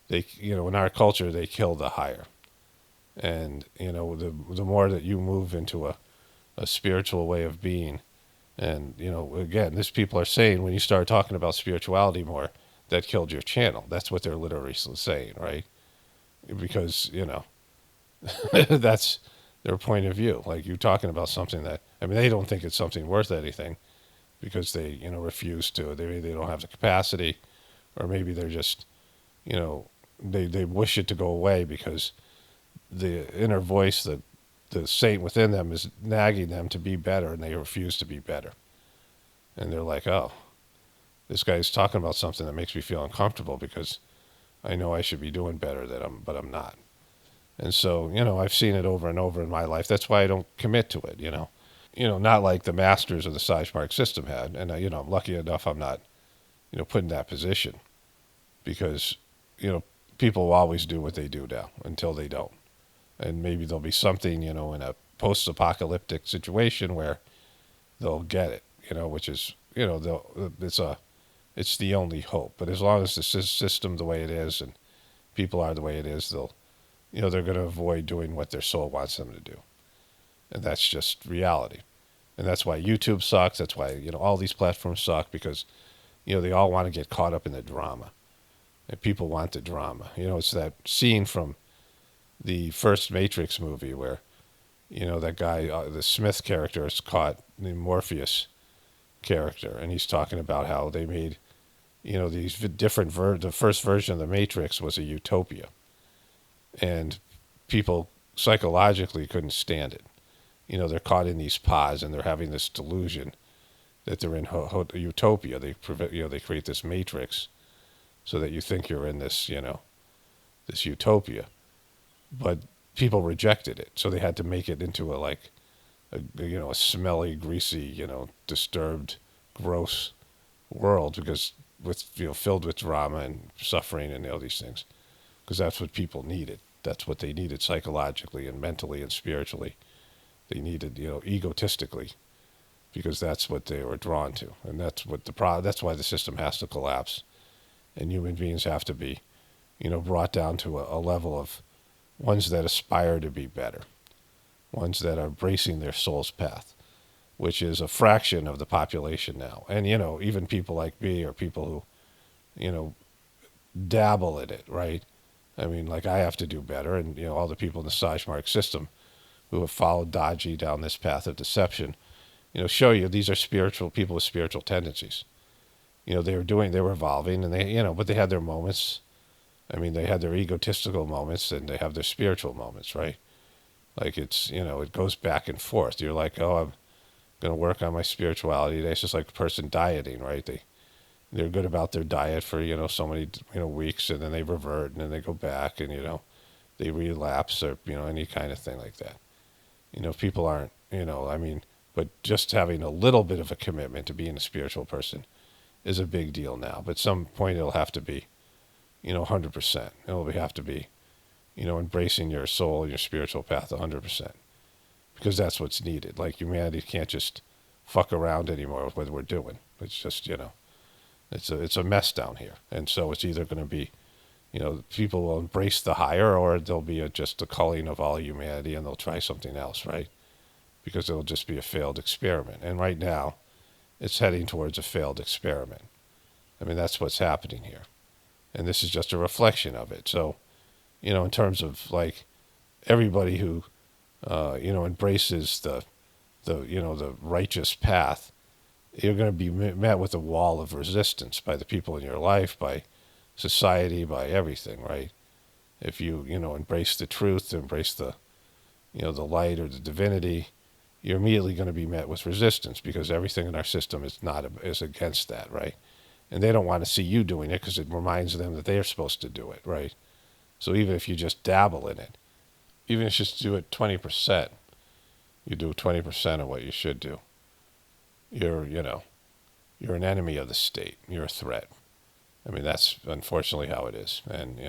they, in our culture, they kill the higher. And, the more that you move into a spiritual way of being, and, again, this people are saying when you start talking about spirituality more, that killed your channel. That's what they're literally saying, right? Because, that's their point of view. Like, you talking about something that, they don't think it's something worth anything because they, refuse to. They don't have the capacity, or maybe they're just, they wish it to go away because the inner voice, the saint within them is nagging them to be better, and they refuse to be better. And they're like, oh, this guy's talking about something that makes me feel uncomfortable because I know I should be doing better but I'm not. And so, I've seen it over and over in my life. That's why I don't commit to it, not like the masters of the Sage-Mark system had. And, I'm lucky enough I'm not, put in that position, because, people will always do what they do now until they don't. And maybe there'll be something, in a post-apocalyptic situation where they'll get it, which is, it's the only hope. But as long as the system the way it is and people are the way it is, they're going to avoid doing what their soul wants them to do. And that's just reality. And that's why YouTube sucks. That's why, all these platforms suck, because, they all want to get caught up in the drama. And people want the drama. It's that scene from the first Matrix movie where, that guy, the Smith character, is caught, the Morpheus character, and he's talking about how they made, these different the first version of the Matrix was a utopia, and people psychologically couldn't stand it. They're caught in these pods, and they're having this delusion that they're in utopia. They they create this matrix so that you think you're in this, this utopia, but people rejected it, so they had to make it into a smelly, greasy, disturbed, gross world, because filled with drama and suffering and all these things, because that's what people needed. That's what they needed psychologically and mentally and spiritually. They needed, egotistically, because that's what they were drawn to, and that's what that's why the system has to collapse, and human beings have to be, brought down to a level of ones that aspire to be better, ones that are embracing their soul's path, which is a fraction of the population now. And, even people like me, or people who, dabble in it, right? Like, I have to do better, and, all the people in the Sage-Mark system who have followed Daji down this path of deception, show you these are spiritual people with spiritual tendencies. They were evolving, and they, but they had their moments. They had their egotistical moments, and they have their spiritual moments, right? Like, it's, it goes back and forth. You're like, oh, I'm going to work on my spirituality. It's just like a person dieting, right? They're good about their diet for, so many, weeks, and then they revert, and then they go back, and, they relapse, or, any kind of thing like that. People aren't, but just having a little bit of a commitment to being a spiritual person is a big deal now. But at some point it'll have to be, 100%. It'll have to be, embracing your soul and your spiritual path 100%, because that's what's needed. Like, humanity can't just fuck around anymore with what we're doing. It's just, it's a mess down here. And so it's either going to be, people will embrace the higher, or there'll be just a culling of all humanity, and they'll try something else, right? Because it'll just be a failed experiment. And right now, it's heading towards a failed experiment. That's what's happening here. And this is just a reflection of it. So, in terms of, like, everybody who, embraces the righteous path, you're going to be met with a wall of resistance by the people in your life, by society, by everything, right? If you, embrace the truth, embrace the, the light or the divinity, you're immediately going to be met with resistance, because everything in our system is against that, right? And they don't want to see you doing it, because it reminds them that they're supposed to do it, right? So even if you just dabble in it, even if you just do it 20%, you do 20% of what you should do, you're an enemy of the state. You're a threat. That's unfortunately how it is. And,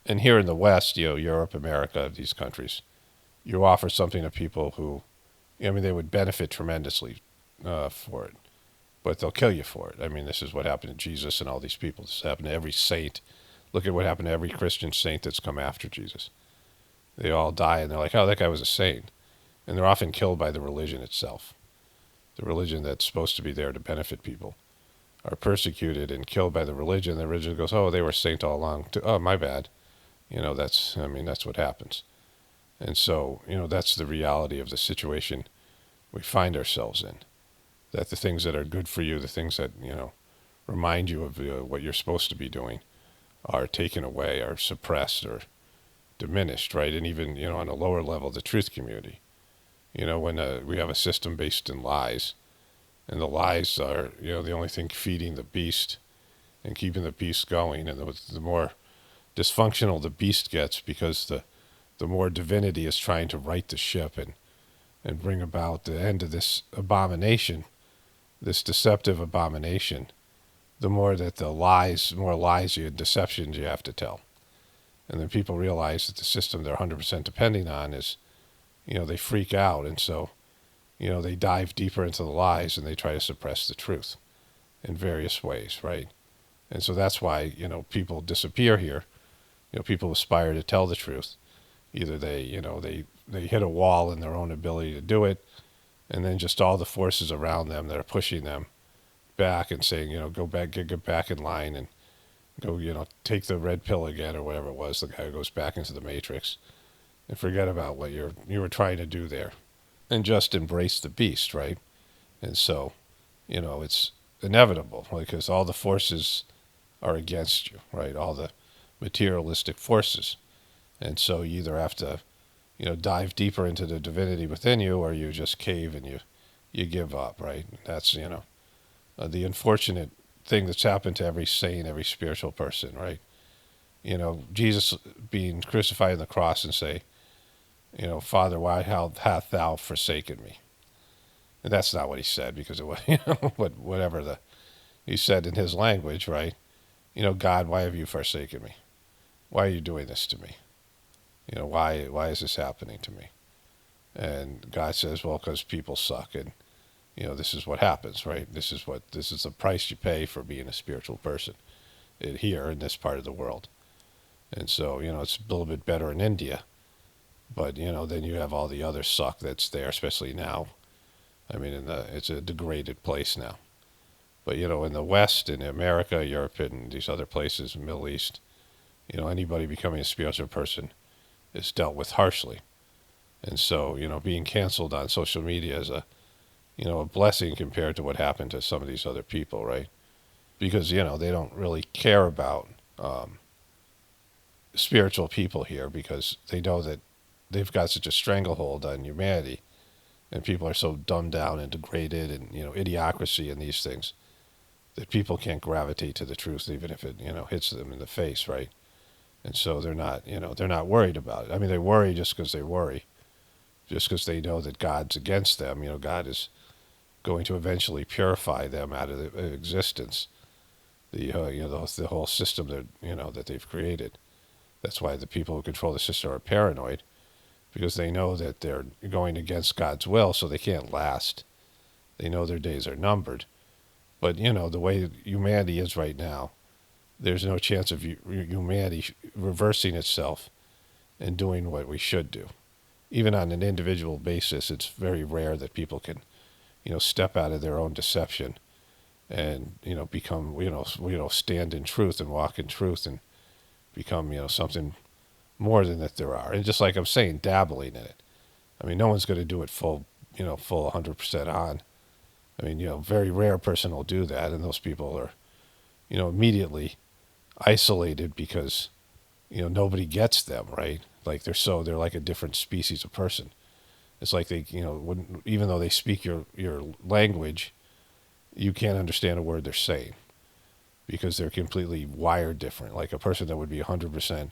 And here in the West, Europe, America, these countries, you offer something to people who, I mean, they would benefit tremendously for it, but they'll kill you for it. I mean, this is what happened to Jesus and all these people. This happened to every saint. Look at what happened to every Christian saint that's come after Jesus. They all die, and they're like, oh, that guy was a saint. And they're often killed by the religion itself. The religion that's supposed to be there to benefit people are persecuted and killed by the religion. The religion goes, oh, they were a saint all along. Oh, my bad. That's what happens. And so, that's the reality of the situation we find ourselves in. That the things that are good for you, the things that, remind you of what you're supposed to be doing, are taken away, are suppressed, or diminished, right? And even, on a lower level, the truth community. When we have a system based in lies, and the lies are, the only thing feeding the beast and keeping the beast going, and the more dysfunctional the beast gets, because the more divinity is trying to right the ship and bring about the end of this abomination, this deceptive abomination, the more that more lies and deceptions you have to tell. And then people realize that the system they're 100% depending on is, they freak out. And so, they dive deeper into the lies and they try to suppress the truth in various ways, right? And so that's why, people disappear here. People aspire to tell the truth. Either they hit a wall in their own ability to do it, and then just all the forces around them that are pushing them back and saying, go back, get back in line, and go, take the red pill again, or whatever it was. The guy who goes back into the matrix and forget about what you were trying to do there, and just embrace the beast, right? And so, it's inevitable, because all the forces are against you, right? All the materialistic forces. And so you either have to, dive deeper into the divinity within you, or you just cave and you give up, right? That's, the unfortunate thing that's happened to every saint, every spiritual person, right? Jesus being crucified on the cross and say, Father, why hath thou forsaken me? And that's not what he said, because it was, whatever he said in his language, right? God, why have you forsaken me? Why are you doing this to me? Why is this happening to me? And God says, well, because people suck, and this is what happens, right? This is the price you pay for being a spiritual person here in this part of the world. And so, it's a little bit better in India, but then you have all the other suck that's there, especially now. I mean, it's a degraded place now. But in the West, in America, Europe, and these other places, Middle East, anybody becoming a spiritual person is dealt with harshly. And so, being canceled on social media is a blessing compared to what happened to some of these other people, right? Because, they don't really care about spiritual people here, because they know that they've got such a stranglehold on humanity, and people are so dumbed down and degraded, and, idiocracy and these things, that people can't gravitate to the truth, even if it, hits them in the face, right? And so they're not worried about it. I mean, they worry just because they worry, just because they know that God's against them. God is going to eventually purify them out of existence. The whole system that they've created. That's why the people who control the system are paranoid, because they know that they're going against God's will, so they can't last. They know their days are numbered. But the way humanity is right now, there's no chance of humanity reversing itself and doing what we should do. Even on an individual basis, it's very rare that people can, step out of their own deception and, become, stand in truth and walk in truth and become, something more than that there are. And just like I'm saying, dabbling in it. I mean, no one's going to do it full 100% on. I mean, very rare person will do that, and those people are, immediately isolated because, nobody gets them, right? Like they're like a different species of person. It's like they, even though they speak your language, you can't understand a word they're saying because they're completely wired different. Like a person that would be 100%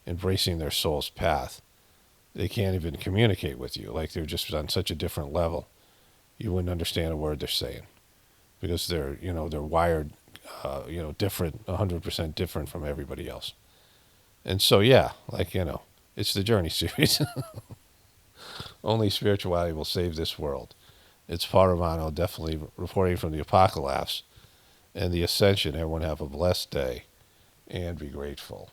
embracing their soul's path, they can't even communicate with you. Like they're just on such a different level. You wouldn't understand a word they're saying because they're wired, different, 100% different from everybody else. And so, yeah, like, it's the Journey series. Only spirituality will save this world. It's Paramano definitely reporting from the Apocalypse and the Ascension. Everyone have a blessed day and be grateful.